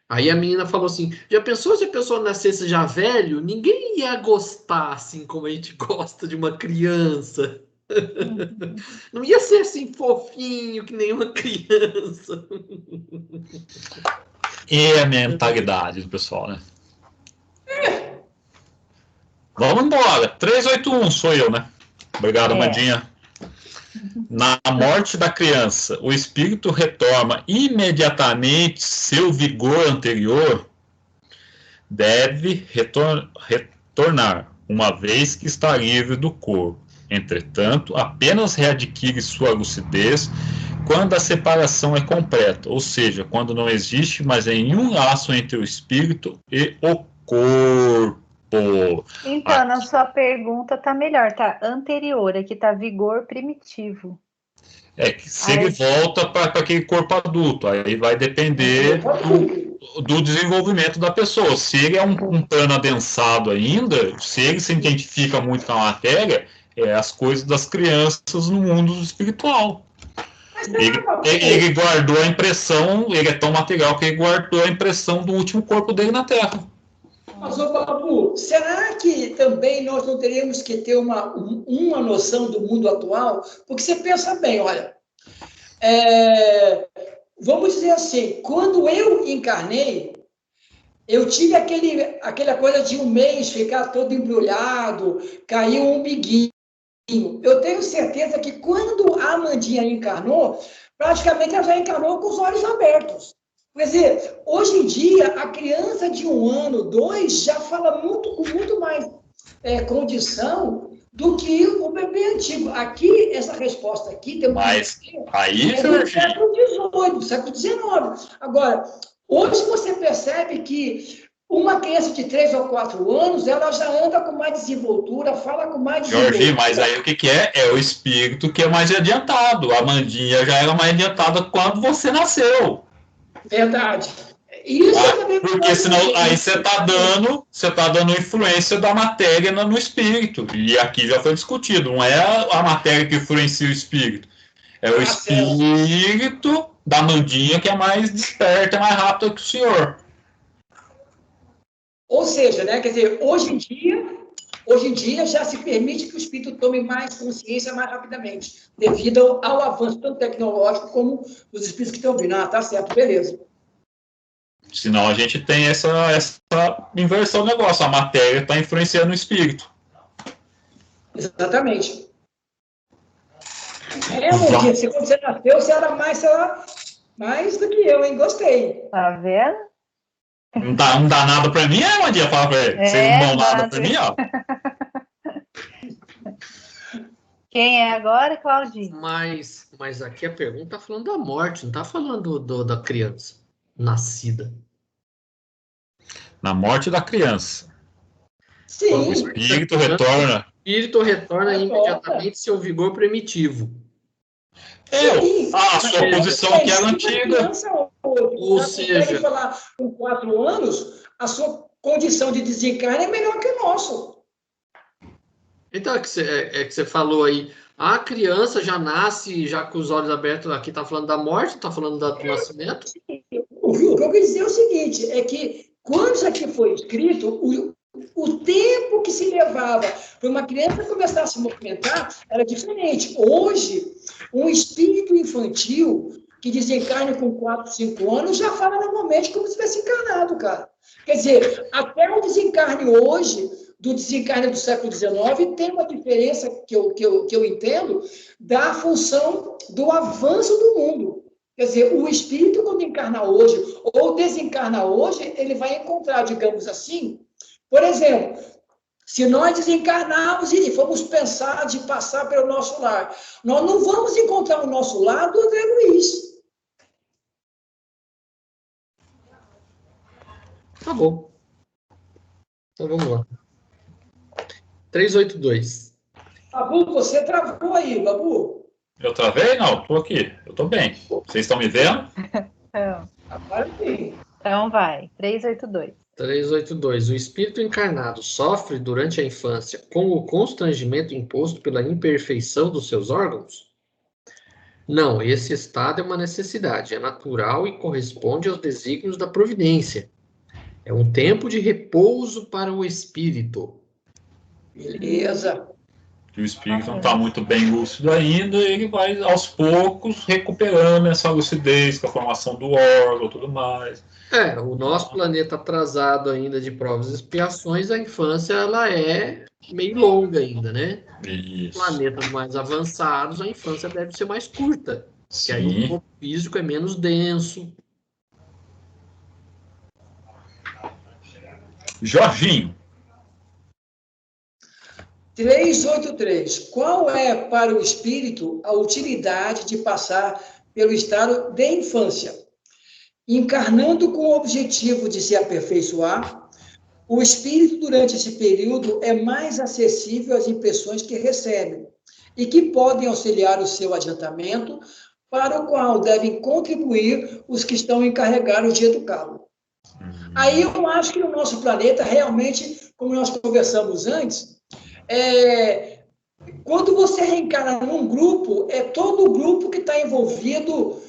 Aí a menina falou assim: já pensou se a pessoa nascesse já velho? Ninguém ia gostar assim como a gente gosta de uma criança. Uhum. Não ia ser assim fofinho que nem uma criança. E a mentalidade do pessoal, né? Vamos embora. 381 sou eu, né? Obrigado, É. Mandinha. Na morte da criança, o espírito retorna imediatamente seu vigor anterior, deve retornar, uma vez que está livre do corpo. Entretanto, apenas readquire sua lucidez quando a separação é completa, ou seja, quando não existe mais nenhum laço entre o espírito e o corpo. Então, na sua pergunta tá melhor, tá? Anterior, aqui tá vigor primitivo. Que se ele volta para aquele corpo adulto, aí vai depender do desenvolvimento da pessoa. Se ele é um plano adensado ainda, se ele se identifica muito com a matéria, é as coisas das crianças no mundo espiritual. Ele guardou a impressão, ele é tão material que ele guardou a impressão do último corpo dele na Terra. Mas, ô Babu, será que também nós não teríamos que ter uma noção do mundo atual? Porque você pensa bem, olha, vamos dizer assim, quando eu encarnei, eu tive aquela coisa de um mês ficar todo embrulhado, caiu um miguinho. Eu tenho certeza que quando a Amandinha encarnou, praticamente ela já encarnou com os olhos abertos. Quer dizer, hoje em dia, a criança de 1 ano, 2, já fala com muito mais condição do que o bebê antigo. Aqui, essa resposta aqui tem Mas aí, do século XVIII, do século XIX. Agora, hoje você percebe que uma criança de 3 ou 4 anos, ela já anda com mais desenvoltura, fala com mais desenvoltura. Jorge, mas aí o que é? É o espírito que é mais adiantado. A Amandinha já era mais adiantada quando você nasceu. Verdade. Isso também porque senão aí você está dando influência da matéria no espírito. E aqui já foi discutido. Não é a matéria que influencia o espírito. É o espírito da Amandinha que é mais desperta, mais rápido que o senhor. Ou seja, né, quer dizer, hoje em dia já se permite que o espírito tome mais consciência mais rapidamente, devido ao avanço tanto tecnológico como dos espíritos que estão vindo. Ah, tá certo, beleza. Senão a gente tem essa inversão do negócio. A matéria está influenciando o espírito. Exatamente. Amandinha, quando você nasceu, você era mais do que eu, hein? Gostei. Tá vendo? Não dá nada pra mim, Amandinha? Fala pra ele. Vocês não dão nada pra mim, ó. Quem é agora, Claudinho? Mas aqui a pergunta tá falando da morte, não tá falando da criança nascida. Na morte da criança. Sim. O espírito retorna. O espírito retorna imediatamente seu vigor primitivo. A sua posição aqui era antiga. Ou seja, falar com 4 anos, a sua condição de desencarne é melhor que o nosso. Então, é que você falou aí, a criança já nasce já com os olhos abertos, aqui está falando da morte, está falando do nascimento? O que eu quis dizer é o seguinte, é que quando isso aqui foi escrito, o tempo que se levava para uma criança começar a se movimentar era diferente. Hoje, um espírito infantil que desencarna com 4, 5 anos já fala normalmente como se tivesse encarnado, cara. Quer dizer, até o desencarne hoje, do desencarne do século XIX, tem uma diferença que eu entendo da função do avanço do mundo. Quer dizer, o espírito, quando encarna hoje ou desencarna hoje, ele vai encontrar, digamos assim, por exemplo, se nós desencarnarmos e formos pensar de passar pelo nosso lar, nós não vamos encontrar o nosso lar do André Luiz. Tá bom. Então vamos lá. 382. Babu, você travou aí, Babu. Eu travei? Não, estou aqui. Eu estou bem. Vocês estão me vendo? Então, Agora sim. então vai. 382. 382. O espírito encarnado sofre durante a infância com o constrangimento imposto pela imperfeição dos seus órgãos? Não, esse estado é uma necessidade, é natural e corresponde aos desígnios da providência. É um tempo de repouso para o espírito. Beleza. Que o espírito não está muito bem lúcido ainda, e ele vai aos poucos recuperando essa lucidez com a formação do órgão e tudo mais. O nosso planeta atrasado ainda de provas e expiações, a infância ela é meio longa ainda, né? Isso. Planetas mais avançados, a infância deve ser mais curta. Porque aí o Sim. corpo físico é menos denso. Jorginho, 383. Qual é para o espírito a utilidade de passar pelo estado de infância? Encarnando com o objetivo de se aperfeiçoar, o espírito, durante esse período, é mais acessível às impressões que recebe e que podem auxiliar o seu adiantamento, para o qual devem contribuir os que estão encarregados de educá-lo. Aí eu acho que no nosso planeta, realmente, como nós conversamos antes, quando você reencarna num grupo, é todo o grupo que está envolvido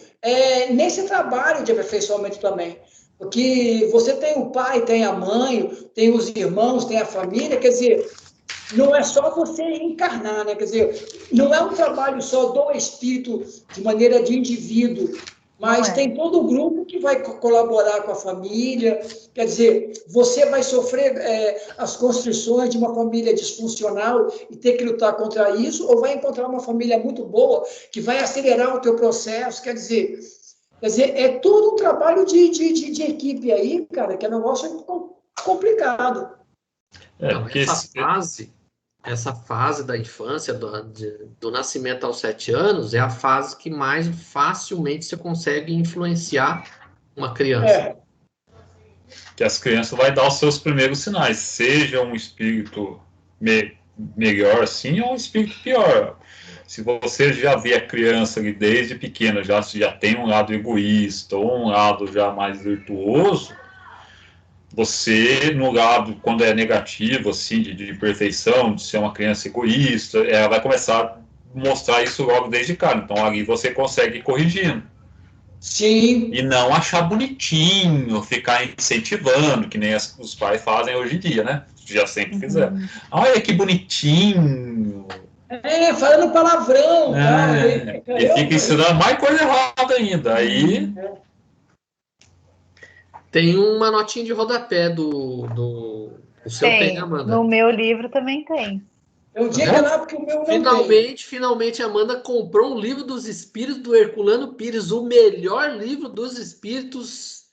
nesse trabalho de aperfeiçoamento também. Porque você tem o pai, tem a mãe, tem os irmãos, tem a família, quer dizer, não é só você reencarnar, né? Quer dizer, não é um trabalho só do espírito de maneira de indivíduo, mas tem todo o grupo que vai colaborar com a família. Quer dizer, você vai sofrer as constrições de uma família disfuncional e ter que lutar contra isso, ou vai encontrar uma família muito boa que vai acelerar o teu processo. Quer dizer, é todo um trabalho de equipe aí, cara, que é um negócio complicado. porque essa fase da infância, do nascimento aos 7 anos, é a fase que mais facilmente você consegue influenciar uma criança. Que as crianças vai dar os seus primeiros sinais, seja um espírito melhor assim ou um espírito pior. Se você já vê a criança ali desde pequena, já tem um lado egoísta ou um lado já mais virtuoso, você, no lado, quando é negativo, assim, de perfeição, de ser uma criança egoísta, ela vai começar a mostrar isso logo desde cara. Então, ali você consegue ir corrigindo. Sim. E não achar bonitinho, ficar incentivando, que nem os pais fazem hoje em dia, né? Já sempre fizeram. Olha que bonitinho. Falando palavrão. E fica ensinando mais coisa errada ainda. Aí... Tem uma notinha de rodapé do seu tem, Amanda? No meu livro também tem. Eu digo lá porque o meu não tem. Finalmente, a Amanda comprou um livro dos espíritos do Herculano Pires, o melhor livro dos espíritos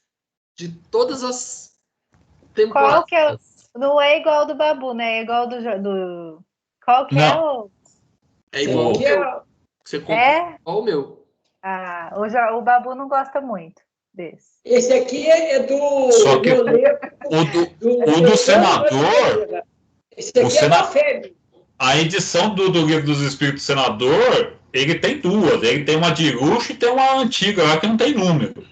de todas as temporadas. Qual que é? Não é igual do Babu, né? É igual do... Qual que é o... É igual ao meu. Você comprou igual o meu. O Babu não gosta muito desse. Esse aqui é do... Só que o do senador... Esse aqui é da febre. A edição do Livro dos Espíritos do Senador, ele tem duas. Ele tem uma de luxo e tem uma antiga lá que não tem número.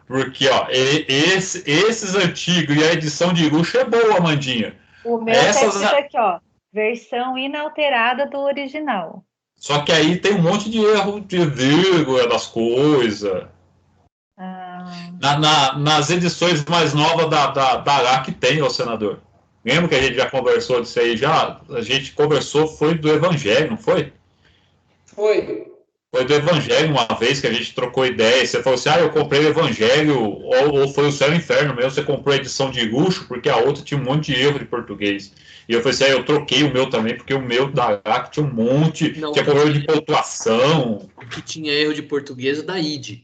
Porque, ó, esses antigos e a edição de luxo é boa, Amandinha. O meu tá escrito aqui, ó. Versão inalterada do original. Só que aí tem um monte de erro de vírgula das coisas. Nas edições mais novas da ARAC tem, ó, senador. Lembra que a gente já conversou disso aí já? A gente conversou, foi do Evangelho, não foi? Foi. Foi do Evangelho uma vez que a gente trocou ideia. E você falou assim, eu comprei o Evangelho, ou foi o Céu e o Inferno mesmo, você comprou a edição de luxo, porque a outra tinha um monte de erro de português. E eu falei assim, eu troquei o meu também, porque o meu da ARAC tinha um monte, tinha problema de pontuação. O que tinha erro de português da ID.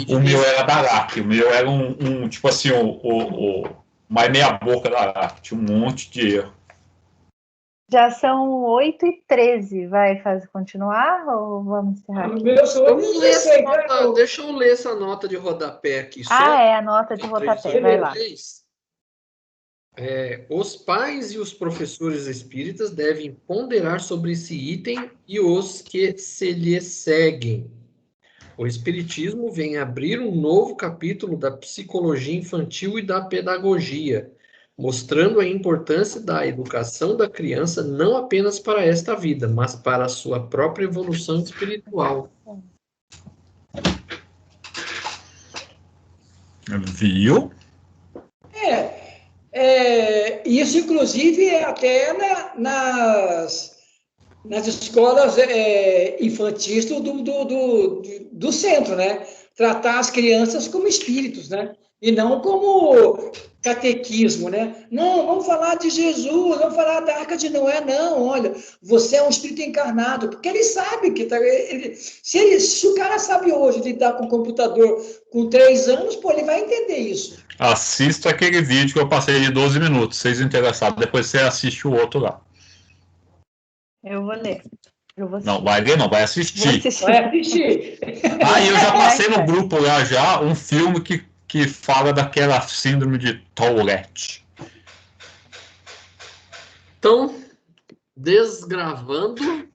O meu era da ARAC, o meu era tipo assim, mais meia boca da ARAC, tinha um monte de erro. Já são 8h13, vai continuar ou vamos encerrar aqui? Deixa eu ler essa nota de rodapé aqui. É a nota de rodapé, vai lá. Os pais e os professores espíritas devem ponderar sobre esse item e os que se lhe seguem. O Espiritismo vem abrir um novo capítulo da psicologia infantil e da pedagogia, mostrando a importância da educação da criança não apenas para esta vida, mas para a sua própria evolução espiritual. Viu? Isso, inclusive, é até nas escolas infantis do centro, né? Tratar as crianças como espíritos, né? E não como catequismo, né? Não, vamos falar de Jesus, vamos falar da Arca de Noé, não, olha, você é um espírito encarnado, porque ele sabe que se o cara sabe hoje lidar com o computador com 3 anos, pô, ele vai entender isso. Assista aquele vídeo que eu passei de 12 minutos, vocês interessados, depois você assiste o outro lá. Eu vou ler. Não, vai ler não, vai assistir. Vai assistir. Aí eu já passei no grupo lá já um filme que fala daquela síndrome de Tourette. Então, desgravando.